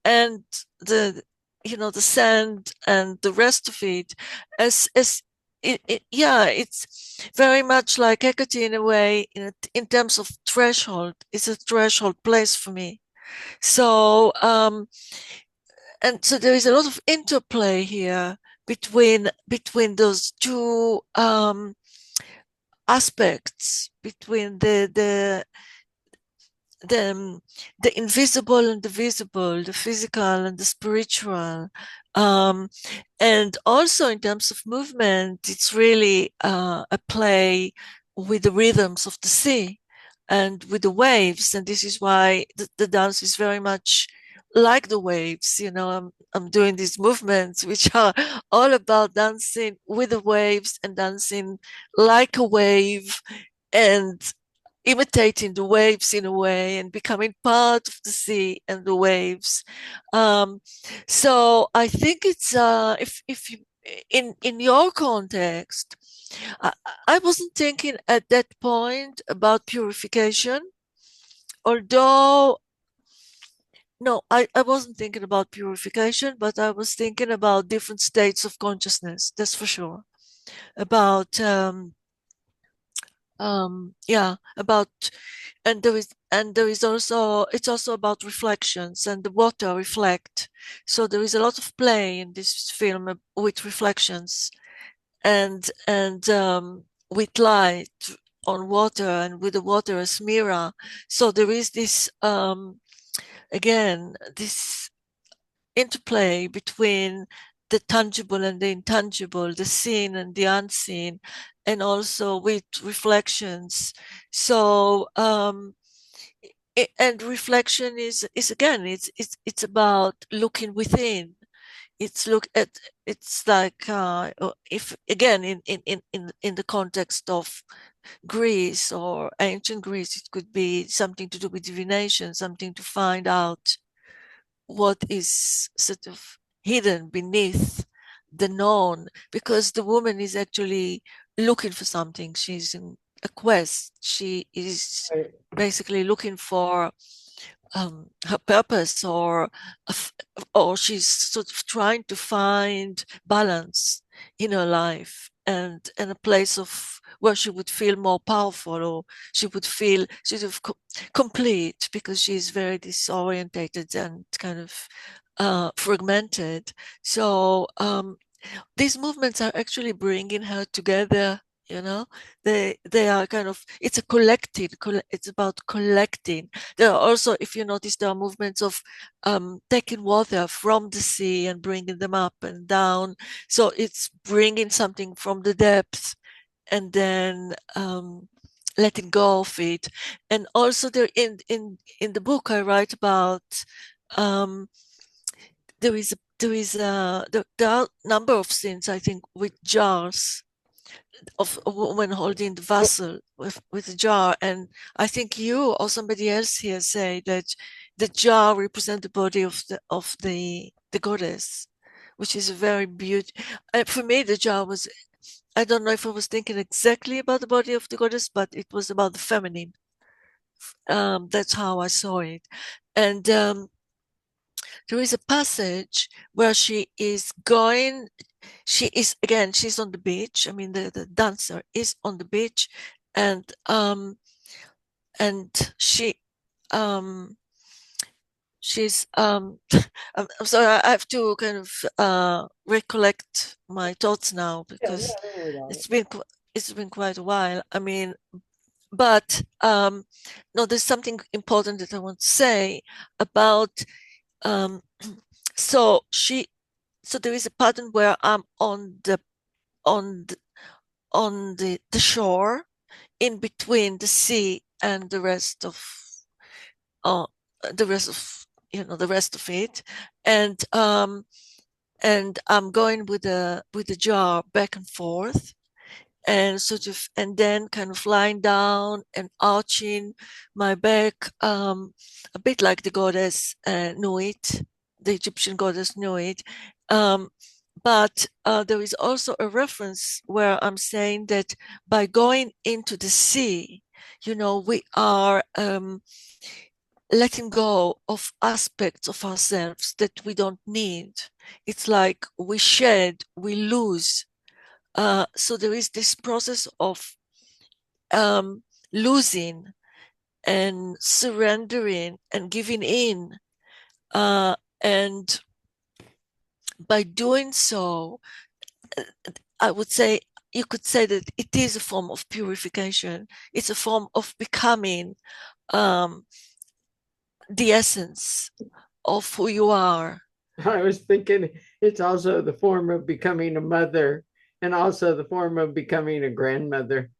and the the sand and the rest of it, as yeah, it's very much like Hecate in a way, in terms of threshold. It's a threshold place for me. So and so there is a lot of interplay here between those two aspects, between the the invisible and the visible, the physical and the spiritual. And also in terms of movement, it's really a play with the rhythms of the sea and with the waves. And this is why the dance is very much like the waves. I'm doing these movements which are all about dancing with the waves and dancing like a wave, and imitating the waves in a way, and becoming part of the sea and the waves. So I think it's if you, in your context, I, I wasn't thinking at that point about purification, although no, I wasn't thinking about purification, but I was thinking about different states of consciousness, that's for sure. About yeah, about, and there is also, it's also about reflections, and the water reflect. So there is a lot of play in this film with reflections and with light on water, and with the water as mirror. So there is this again, this interplay between the tangible and the intangible, the seen and the unseen, and also with reflections. So and reflection is again, it's about looking within. It's like if again in the context of Greece or ancient Greece, it could be something to do with divination, something to find out what is sort of hidden beneath the known, because the woman is actually looking for something. She's in a quest. She is basically looking for her purpose, or she's sort of trying to find balance in her life, and a place of where she would feel more powerful, or she would feel sort of complete, because she's very disorientated and kind of fragmented. So these movements are actually bringing her together. You know, they are kind of, it's a collective, it's about collecting. There are also, if you notice, there are movements of taking water from the sea and bringing them up and down. So it's bringing something from the depths and then letting go of it. And also there in the book I write about there are a number of scenes, I think, with jars of a woman holding the vessel with a jar. And I think you or somebody else here say that the jar represents the body of the goddess, which is a very beautiful. For me, the jar was, I don't know if I was thinking exactly about the body of the goddess, but it was about the feminine. That's how I saw it. And there is a passage where she is going, she's on the beach. I mean, the dancer is on the beach, and she she's I'm sorry, I have to kind of recollect my thoughts now, because it's been quite a while. I mean, but no, there's something important that I want to say about so there is a pattern where I'm on the shore, in between the sea and the rest of uh, the rest of it, and I'm going with a jar back and forth, and sort of, and then kind of lying down and arching my back, a bit like the goddess Nuit, the Egyptian goddess Nuit. But there is also a reference where I'm saying that by going into the sea, we are letting go of aspects of ourselves that we don't need. It's like we shed, we lose. So there is this process of losing and surrendering and giving in. And by doing so, I would say, you could say that it is a form of purification. It's a form of becoming the essence of who you are. I was thinking it's also the form of becoming a mother, and also the form of becoming a grandmother.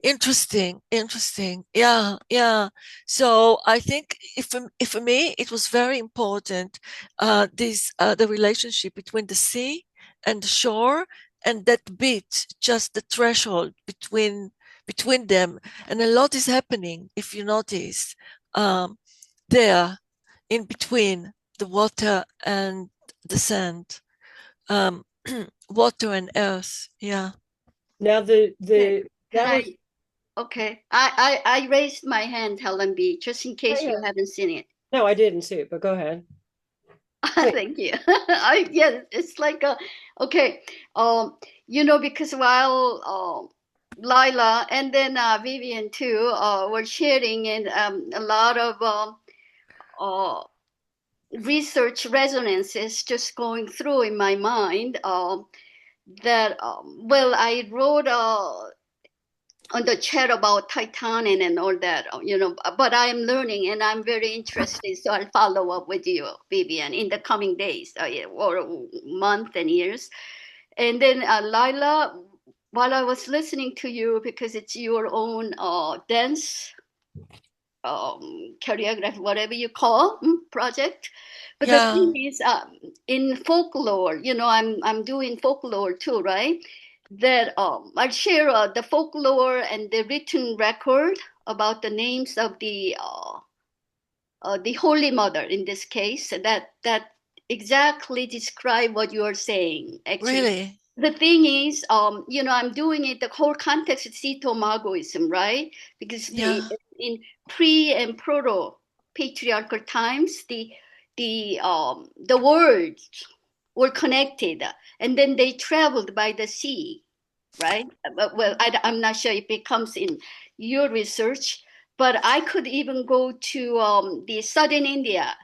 Interesting. Yeah. So I think if for me, it was very important, the relationship between the sea and the shore, and that bit, just the threshold between them. And a lot is happening, if you notice, there, in between the water and the sand, water and earth. Yeah. Now I raised my hand, Helen B, just in case you haven't seen it. No, I didn't see it, but go ahead. Thank you. It's like okay. Because while Lila and then Vivian too were sharing, and a lot of research resonances just going through in my mind. That well, I wrote on the chat about Titan and all that, but I'm learning and I'm very interested. So I'll follow up with you, Vivian, in the coming days or month and years. And then Lila, while I was listening to you, because it's your own dance choreography, whatever you call project. But the Yeah, thing is, in folklore, I'm doing folklore too, right? That I'll share the folklore and the written record about the names of the Holy Mother in this case. That exactly describe what you are saying. Actually, really. the thing is, I'm doing it. The whole context is Sito Magoism, right? Because Yeah, in pre and proto patriarchal times, the words were connected, and then they traveled by the sea, right? Well, I'm not sure if it comes in your research, but I could even go to the southern India,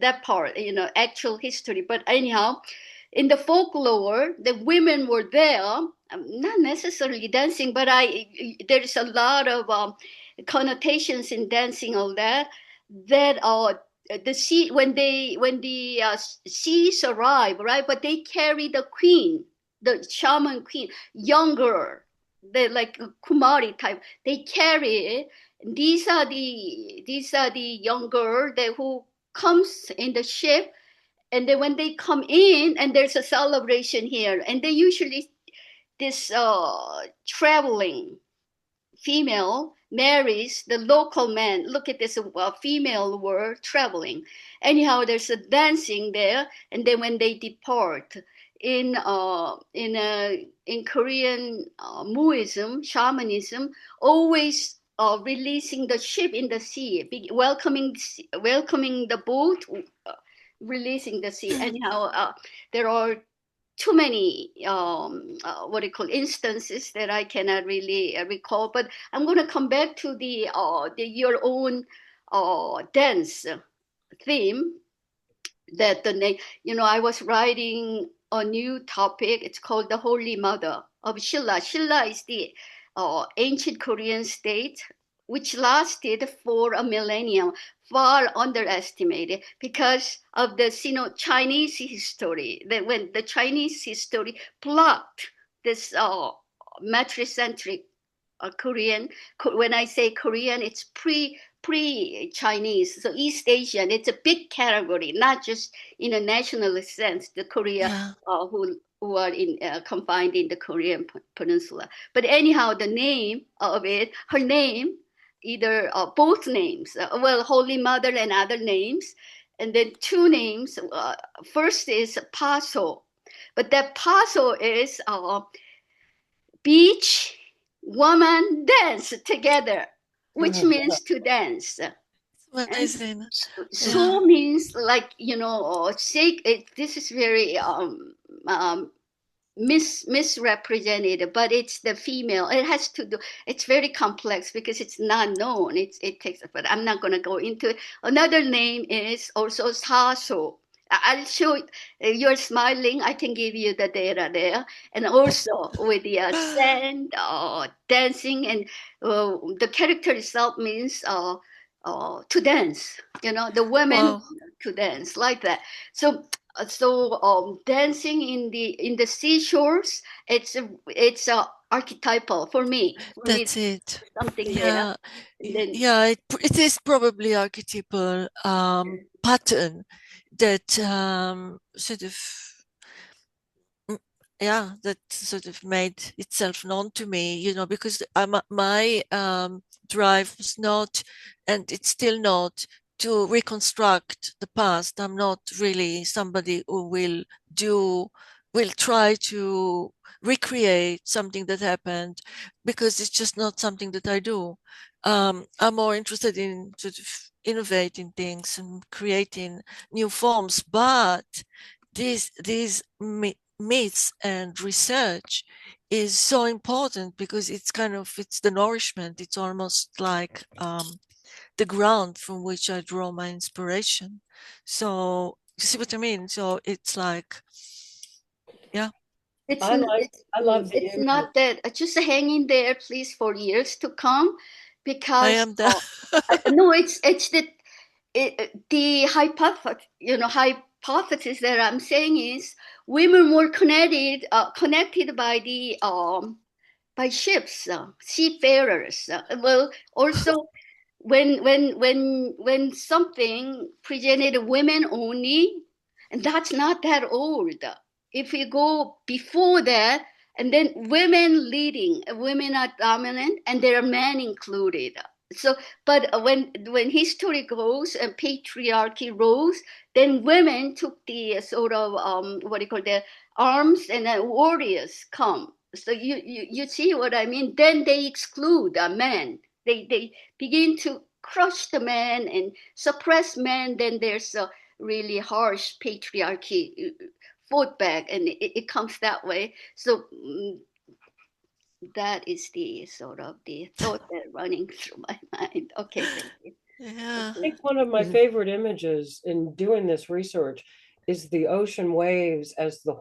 that part, actual history. But anyhow, in the folklore, the women were there, not necessarily dancing, but there's a lot of connotations in dancing, all that. That the sea when the seas arrive, right? But they carry the queen, the shaman queen, younger, they like Kumari type. They carry it. These are the younger that who comes in the ship, and then when they come in, and there's a celebration here, and they usually this traveling female marries the local man. Look at this female were traveling. Anyhow, there's a dancing there, and then when they depart in Korean Muism, shamanism, always releasing the ship in the sea, welcoming the boat, releasing the sea. Anyhow, there are too many what do you call instances that I cannot really recall. But I'm going to come back to the your own dance theme. That the name, I was writing a new topic. It's called the Holy Mother of Shilla. Shilla is the ancient Korean state which lasted for a millennium, far underestimated because of the Sino-Chinese history. That when the Chinese history blocked this matricentric Korean. When I say Korean, it's pre-Chinese, so East Asian. It's a big category, not just in a nationalist sense. The Korea yeah. who are confined in the Korean peninsula. But anyhow, the name of it, her name, either both names, well, Holy Mother and other names, and then two names. First is Paso, but that Paso is beach woman dance together, which means to dance. And Amazing. Yeah. so means like this is very misrepresented, but it's the female. It has to do. It's very complex because it's not known. It takes, but I'm not going to go into it. Another name is also Saso. I'll show you're smiling. I can give you the data there, and also with the sand, dancing, and the character itself means to dance. The women Wow. to dance like that. So dancing in the seashores, it's archetypal for me. That's it. Something there. Yeah. And then Yeah, it is probably archetypal pattern that sort of that sort of made itself known to me, because my drive was not, and it's still not, to reconstruct the past. I'm not really somebody who will try to recreate something that happened, because it's just not something that I do. I'm more interested in sort of innovating things and creating new forms, but these myths and research is so important because it's the nourishment. It's almost like the ground from which I draw my inspiration. So you see what I mean? So it's like, yeah. It's I like, I love the it's image. not that just hang in there, please, for years to come, I because am the no, it's the hypothesis that I'm saying is women were connected by the by ships, seafarers. Well, also when something presented women only, and that's not that old. If you go before that, and then women leading, women are dominant, and there are men included. So, but when history goes and patriarchy rose, then women took the sort of what do you call the arms, and then warriors come. So you see what I mean? Then they exclude men. They begin to crush the man and suppress men. Then there's a really harsh patriarchy fought back, and it comes that way. So that is the sort of the thought that running through my mind. Okay, thank you. yeah. I think one of my favorite images in doing this research is the ocean waves as the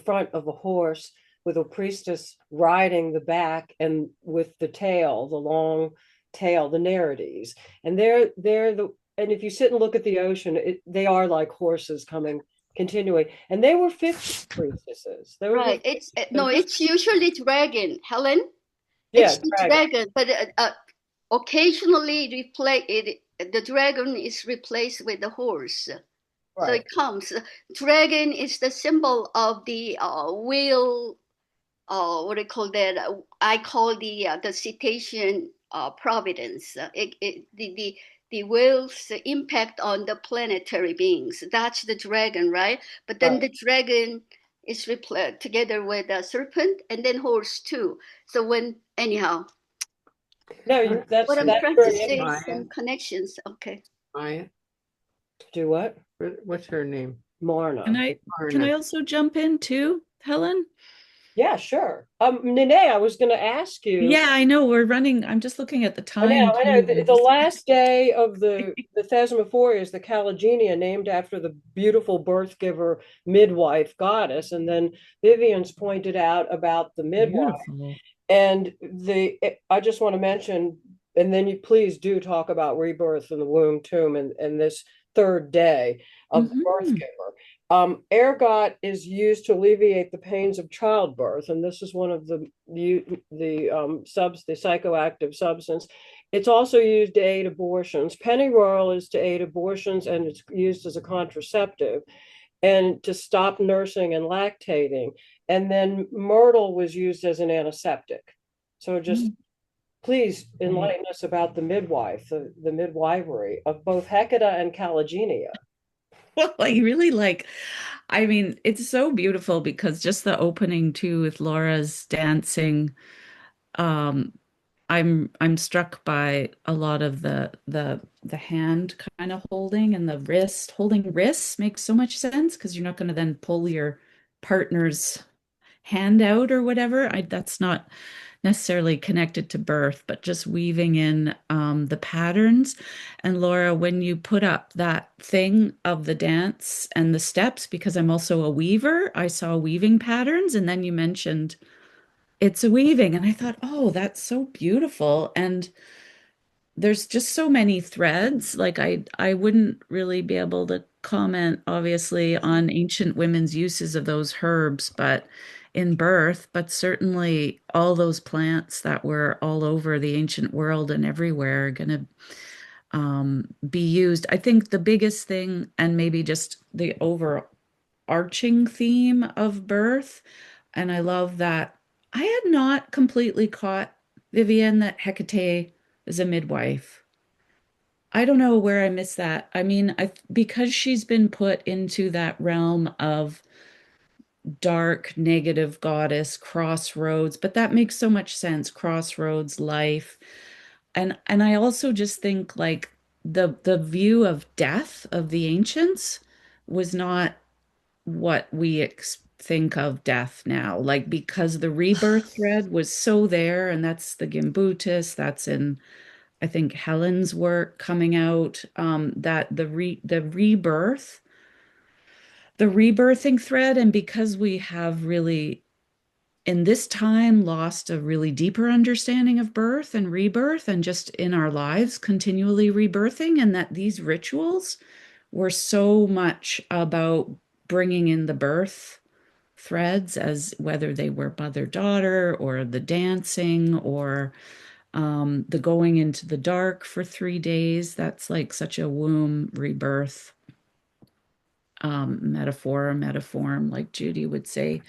front of a horse with a priestess riding the back and with the tail, the long tail, the Nereides. And and if you sit and look at the ocean, they are like horses coming continuing. And they were 50 priestesses. There were Right. 50. It's So no, just, it's usually dragon, Helen. yeah, It's the dragon. dragon, but occasionally replace it. The dragon is replaced with the horse. So Right. it comes. Dragon is the symbol of the wheel. What do you call that? I call the cetacean providence. The whale's impact on the planetary beings. That's the dragon, right? But then Right. the dragon is replaced together with a serpent and then horse too. So when anyhow, No, what I'm that's trying to very say interesting. is some connections. Okay. Maya, Do what? what's her name? Marna. Can I Marna. also jump in too, Helen? Yeah, sure. Nene, I was going to ask you. Yeah, I know we're running. I'm just looking at the time I know. too. The last day of the Thesmophora is the Kalagenia, named after the beautiful birth giver midwife goddess. And then Vivian's pointed out about the midwife. Beautiful. And I just want to mention, and then you please do talk about rebirth in the womb tomb and this third day of the birth Mhm. giver. Ergot is used to alleviate the pains of childbirth, and this is one of the psychoactive substance. It's also used to aid abortions. Pennyroyal is to aid abortions, and it's used as a contraceptive and to stop nursing and lactating. And then myrtle was used as an antiseptic. So just please enlighten us about the midwife, the midwifery of both Hecata and Kalagenia. Well, I really like, I mean, it's so beautiful because just the opening too with Laura's dancing, um, I'm struck by a lot of the hand kind of holding and the wrist holding wrists makes so much sense because you're not going to then pull your partner's hand out or whatever. That's not necessarily connected to birth, but just weaving in the patterns. And Laura, when you put up that thing of the dance and the steps, because I'm also a weaver, I saw weaving patterns, and then you mentioned it's a weaving, and I thought, oh, that's so beautiful. And there's just so many threads. Like I wouldn't really be able to comment obviously on ancient women's uses of those herbs, but in birth, but certainly all those plants that were all over the ancient world and everywhere are going to be used. I think the biggest thing, and maybe just the overarching theme of birth, and I love that I had not completely caught Vivian that Hecate is a midwife. I don't know where I missed that. I mean, because she's been put into that realm of dark, negative goddess, crossroads, but that makes so much sense. Crossroads, life. And I also just think like the view of death of the ancients was not what we think of death now, like because the rebirth thread was so there, and that's the Gimbutas, that's in I think Helen's work coming out, that the rebirthing thread, and because we have really in this time lost a really deeper understanding of birth and rebirth and just in our lives continually rebirthing, and that these rituals were so much about bringing in the birth threads, as whether they were mother daughter or the dancing or the going into the dark for 3 days. That's like such a womb rebirth metaform, like Judy would say,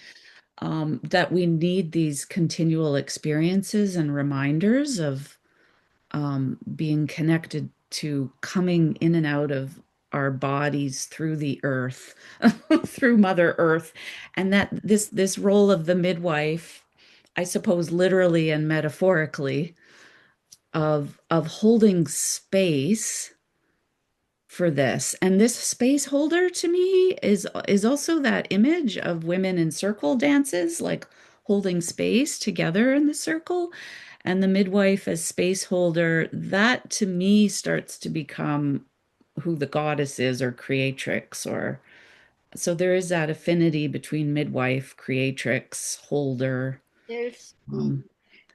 that we need these continual experiences and reminders of being connected to coming in and out of our bodies through the earth, through Mother Earth, and that this role of the midwife, I suppose literally and metaphorically, of holding space for this. And this space holder to me is also that image of women in circle dances, like holding space together in the circle, and the midwife as space holder. That to me starts to become who the goddess is, or creatrix, or so there is that affinity between midwife, creatrix, holder. There's Um,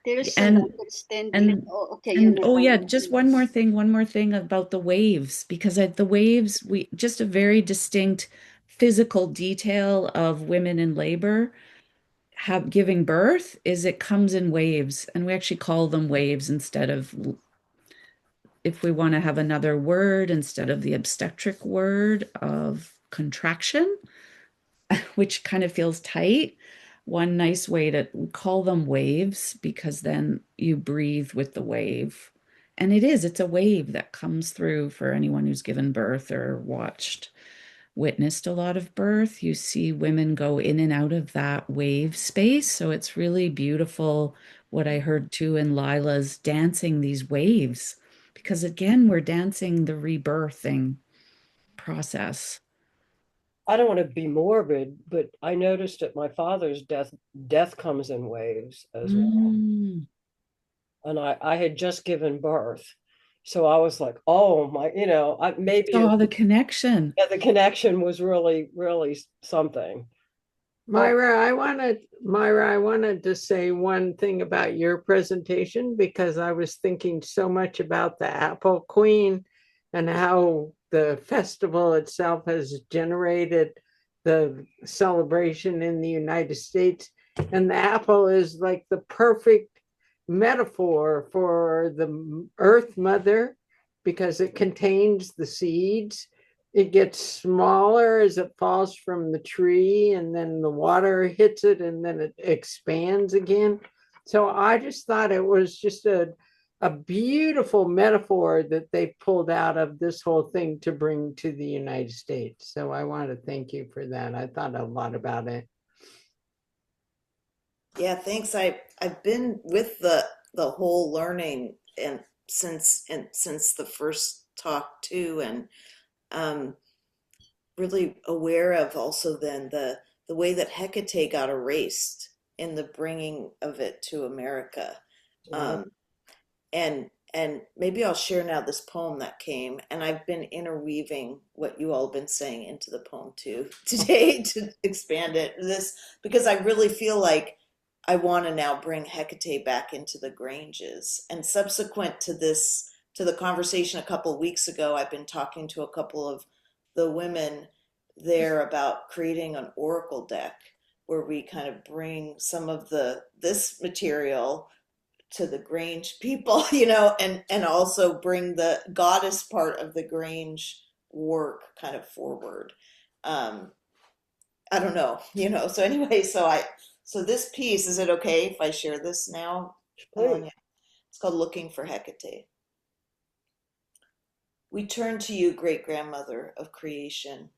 there's an and understanding. and Oh, okay, you and may oh want yeah, to just finish. one more thing about the waves, because the waves, we just a very distinct physical detail of women in labor have giving birth is it comes in waves, and we actually call them waves instead of, if we want to have another word, instead of the obstetric word of contraction, which kind of feels tight. One nice way to call them waves, because then you breathe with the wave. And it's a wave that comes through for anyone who's given birth or witnessed a lot of birth. You see women go in and out of that wave space. So it's really beautiful what I heard too in Lila's dancing these waves, because again, we're dancing the rebirthing process. I don't want to be morbid, but I noticed at my father's death comes in waves as well. Mm. And I had just given birth. So I was like, oh my, maybe Saw the connection. the connection was really, really something. Myra, I wanted to say one thing about your presentation, because I was thinking so much about the Apple Queen and how the festival itself has generated the celebration in the United States. And the apple is like the perfect metaphor for the Earth Mother, because it contains the seeds. It gets smaller as it falls from the tree, and then the water hits it, and then it expands again. So I just thought it was just a beautiful metaphor that they pulled out of this whole thing to bring to the United States. So I want to thank you for that. I thought a lot about it. Yeah, thanks. I've been with the whole learning and since the first talk too, and really aware of also then the way that Hecate got erased in the bringing of it to America. Um, and maybe I'll share now this poem that came, and I've been interweaving what you all have been saying into the poem too today to expand it. This because I really feel like I want to now bring Hecate back into the Granges. And subsequent to this, to the conversation a couple of weeks ago, I've been talking to a couple of the women there about creating an oracle deck where we kind of bring some of this material to the Grange people, and also bring the goddess part of the Grange work kind of forward. I don't know, So anyway, so this piece, is it okay if I share this now, Melania? It's called Looking for Hecate. We turn to you, great grandmother of creation.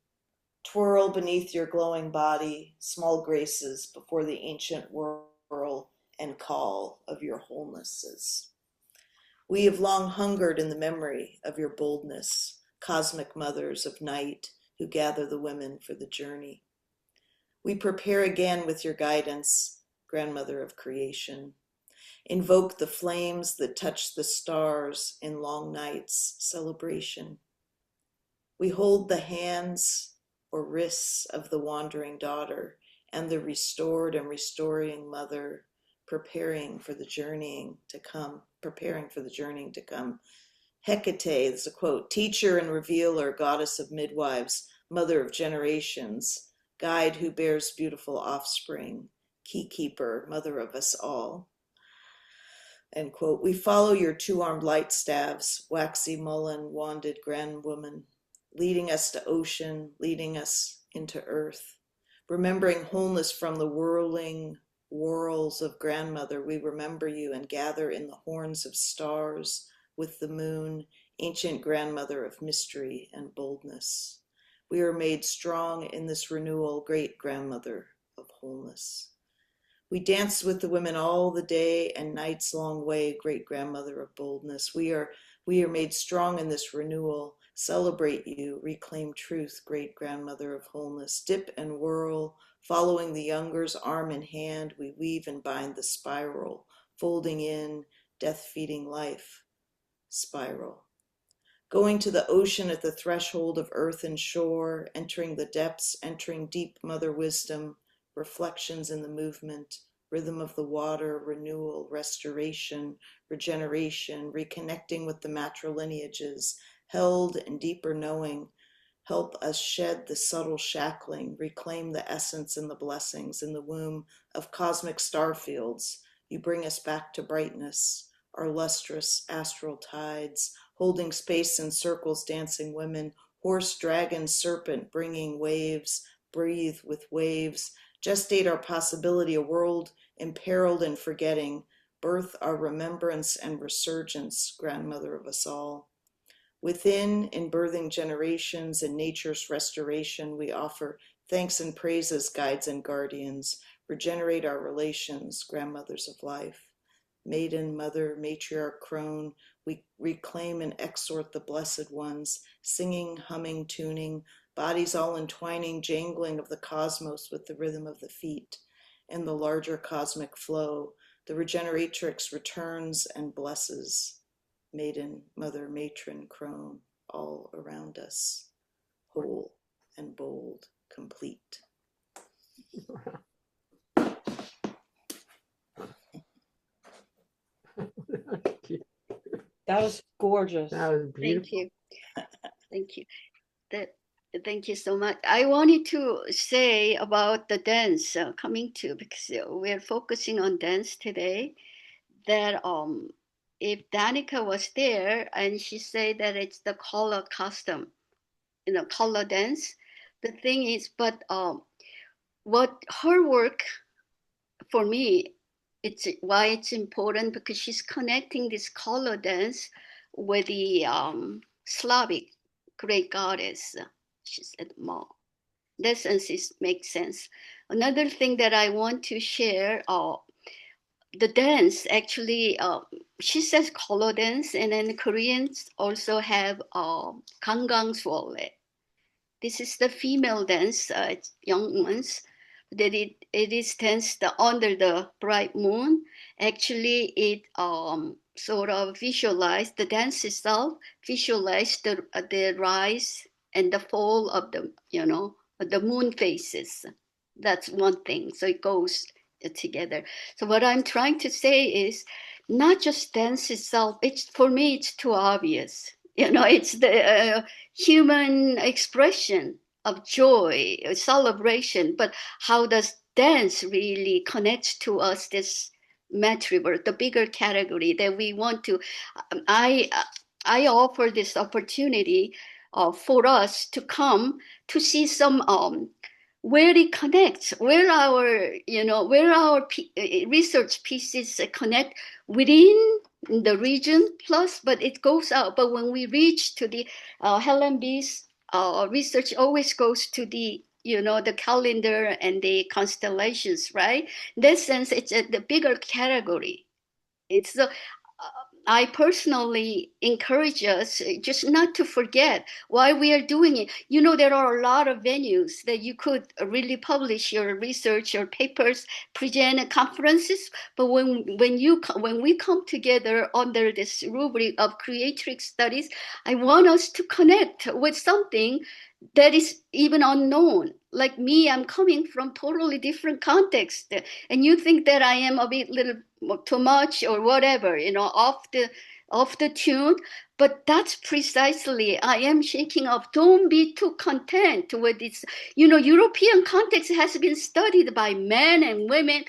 Twirl beneath your glowing body, small graces before the ancient whirl and call of your wholenesses. We have long hungered in the memory of your boldness, cosmic mothers of night who gather the women for the journey. We prepare again with your guidance, grandmother of creation. Invoke the flames that touch the stars in long nights' celebration. We hold the hands or wrists of the wandering daughter and the restored and restoring mother, preparing for the journeying to come. Hecate, this is a quote, teacher and revealer, goddess of midwives, mother of generations, guide who bears beautiful offspring, key keeper, mother of us all. End quote. We follow your two-armed light staves, waxy mullen, wanded grandwoman, leading us to ocean, leading us into earth. Remembering wholeness from the whirling whorls of grandmother, we remember you and gather in the horns of stars with the moon, ancient grandmother of mystery and boldness. We are made strong in this renewal, great grandmother of wholeness. We dance with the women all the day and night's long way, great grandmother of boldness. We are made strong in this renewal. Celebrate you, reclaim truth, great grandmother of wholeness. Dip and whirl, following the youngers, arm in hand, we weave and bind the spiral, folding in, death-feeding life, spiral. Going to the ocean at the threshold of earth and shore, entering the depths, entering deep mother wisdom, reflections in the movement, rhythm of the water, renewal, restoration, regeneration, reconnecting with the matrilineages, held in deeper knowing, help us shed the subtle shackling, reclaim the essence and the blessings in the womb of cosmic star fields. You bring us back to brightness, our lustrous astral tides, holding space in circles, dancing women, horse, dragon, serpent, bringing waves, breathe with waves, gestate our possibility, a world imperiled and forgetting, birth our remembrance and resurgence, grandmother of us all. Within, in birthing generations and nature's restoration, we offer thanks and praises, guides and guardians, regenerate our relations, grandmothers of life. Maiden, mother, matriarch, crone, we reclaim and exhort the blessed ones, singing, humming, tuning, bodies all entwining, jangling of the cosmos with the rhythm of the feet, and the larger cosmic flow. The regeneratrix returns and blesses. Maiden, mother, matron, crone, all around us, whole and bold, complete. That was gorgeous. That was beautiful. Thank you. Thank you so much. I wanted to say about the dance coming to, because we're focusing on dance today, that if Danica was there and she said that it's the color costume, color dance, the thing is, but what her work, for me, it's why it's important, because she's connecting this color dance with the Slavic great goddess. She said, "Ma." That sense makes sense. Another thing that I want to share, the dance actually, she says color dance, and then Koreans also have Gangangswole. This is the female dance, young ones, that it is danced under the bright moon. Actually, it sort of visualized the dance itself, visualized the rise and the fall of the moon phases. That's one thing. So it goes together. So what I'm trying to say is not just dance itself. For me, it's too obvious. It's the human expression of joy, celebration. But how does dance really connect to us, this matriverse, the bigger category that we want to? I offer this opportunity for us to come to see some where it connects, where our research pieces connect within the region plus, but it goes out. But when we reach to the Helen B's research always goes to the the calendar and the constellations, right? In that sense, it's the bigger category. It's I personally encourage us just not to forget why we are doing it. You know, there are a lot of venues that you could really publish your research, your papers, present at conferences. But when we come together under this rubric of creatrix studies, I want us to connect with something that is even unknown. Like me, I'm coming from totally different context, and you think that I am a bit little too much or whatever, off the tune. But that's precisely I am shaking off. Don't be too content with this. European context has been studied by men and women,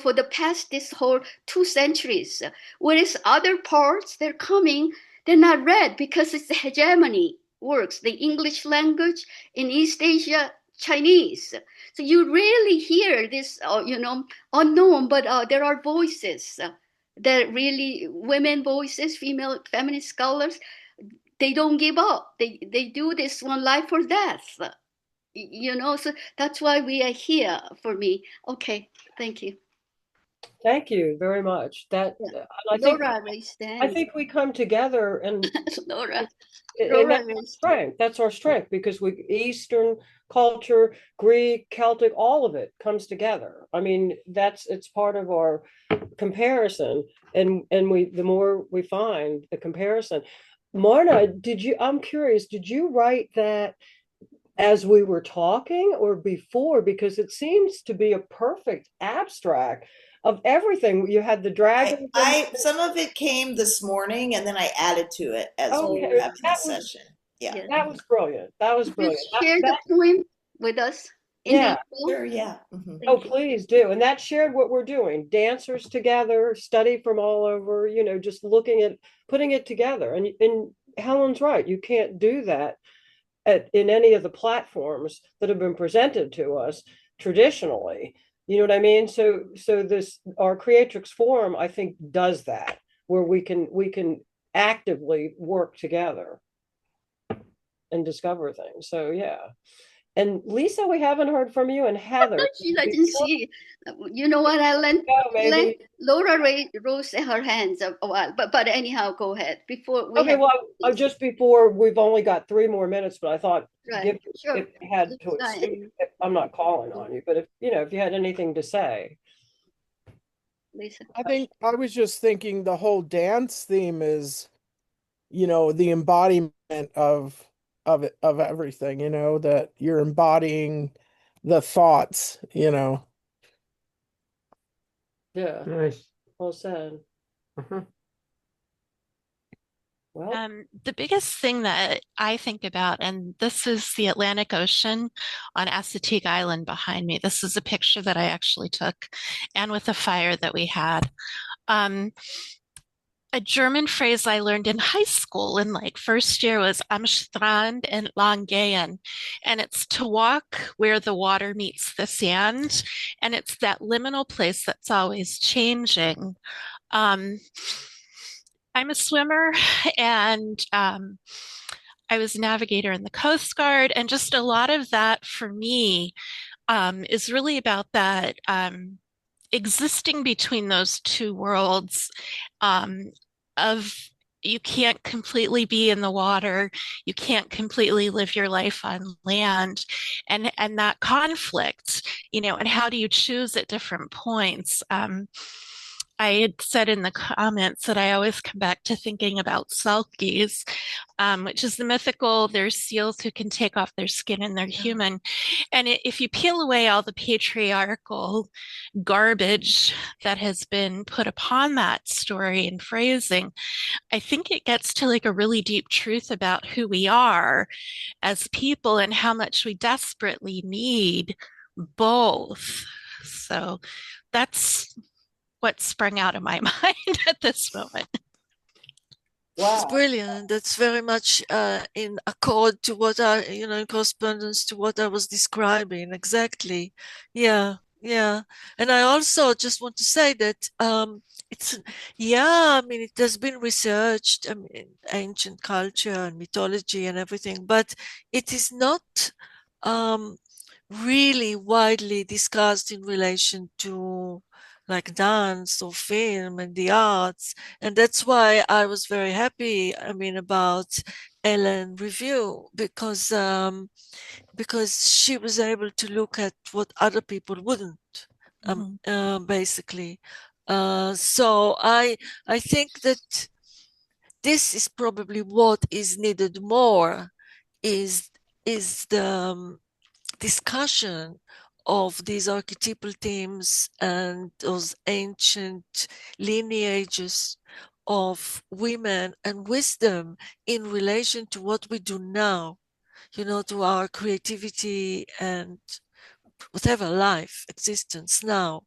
for the past this whole 2 centuries. Whereas other parts, they're not read because it's the hegemony works, the English language in East Asia, Chinese. So you rarely hear this, unknown, but there are voices that really, women voices, female feminist scholars, they don't give up. They do this one life or death. So that's why we are here for me. Okay, thank you. Thank you very much. Yeah. Laura raised hand. I think we come together and Laura that's strength. That's our strength because Eastern culture, Greek, Celtic, all of it comes together. I mean, it's part of our comparison, and the more we find the comparison. Marna, I'm curious, did you write that as we were talking or before? Because it seems to be a perfect abstract of everything. You had the dragon. Some of it came this morning, and then I added to it as we were having the session. Yeah, that was brilliant. That was brilliant. Share the poem with us. Sure. Yeah. Mm-hmm. Oh, please do. And that shared what we're doing. Dancers together, study from all over. Just looking at putting it together. And Helen's right. You can't do that in any of the platforms that have been presented to us traditionally. You know what I mean? So our Creatrix Forum, I think, does that, where we can actively work together and discover things. So yeah. And Lisa, we haven't heard from you, and Heather. She doesn't see. You know what, Ellen? Maybe. Laura rose her hands a while, but anyhow, go ahead. Before we just before, we've only got 3 more minutes, but I thought if you had to speak, I'm not calling on you, but if you had anything to say. Lisa. I think I was just thinking the whole dance theme is, the embodiment of everything, that you're embodying the thoughts, Yeah. Nice. Well said. Uh-huh. Well, the biggest thing that I think about, and this is the Atlantic Ocean on Assateague Island behind me. This is a picture that I actually took, and with the fire that we had. A German phrase I learned in high school in first year was am Strand entlang gehen. And it's to walk where the water meets the sand. And it's that liminal place that's always changing. I'm a swimmer, and I was a navigator in the Coast Guard. And just a lot of that for me is really about that existing between those two worlds of you can't completely be in the water, you can't completely live your life on land, and that conflict, and how do you choose at different points. I had said in the comments that I always come back to thinking about Salkis, which is the mythical, there's seals who can take off their skin and they're human. And if you peel away all the patriarchal garbage that has been put upon that story and phrasing, I think it gets to a really deep truth about who we are as people and how much we desperately need both. So that's what sprung out of my mind at this moment. Wow. It's brilliant. That's very much in accord to what in correspondence to what I was describing. Exactly. Yeah. And I also just want to say that it has been researched, ancient culture and mythology and everything, but it is not really widely discussed in relation to like dance or film and the arts. And that's why I was very happy, I mean, about Ellen Review, because she was able to look at what other people wouldn't, basically. So I think that this is probably what is needed more, is the discussion of these archetypal themes and those ancient lineages of women and wisdom in relation to what we do now, you know, to our creativity and whatever life existence now.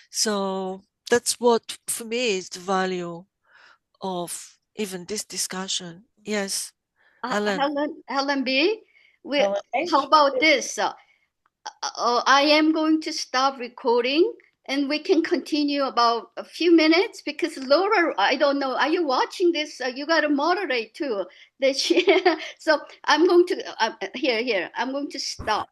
So that's what for me is the value of even this discussion. Yes, Helen. Helen B, Helen H. how about this? I am going to stop recording and we can continue about a few minutes because Laura, I don't know, are you watching this? You got to moderate too. That she, so I'm going to, here, I'm going to stop.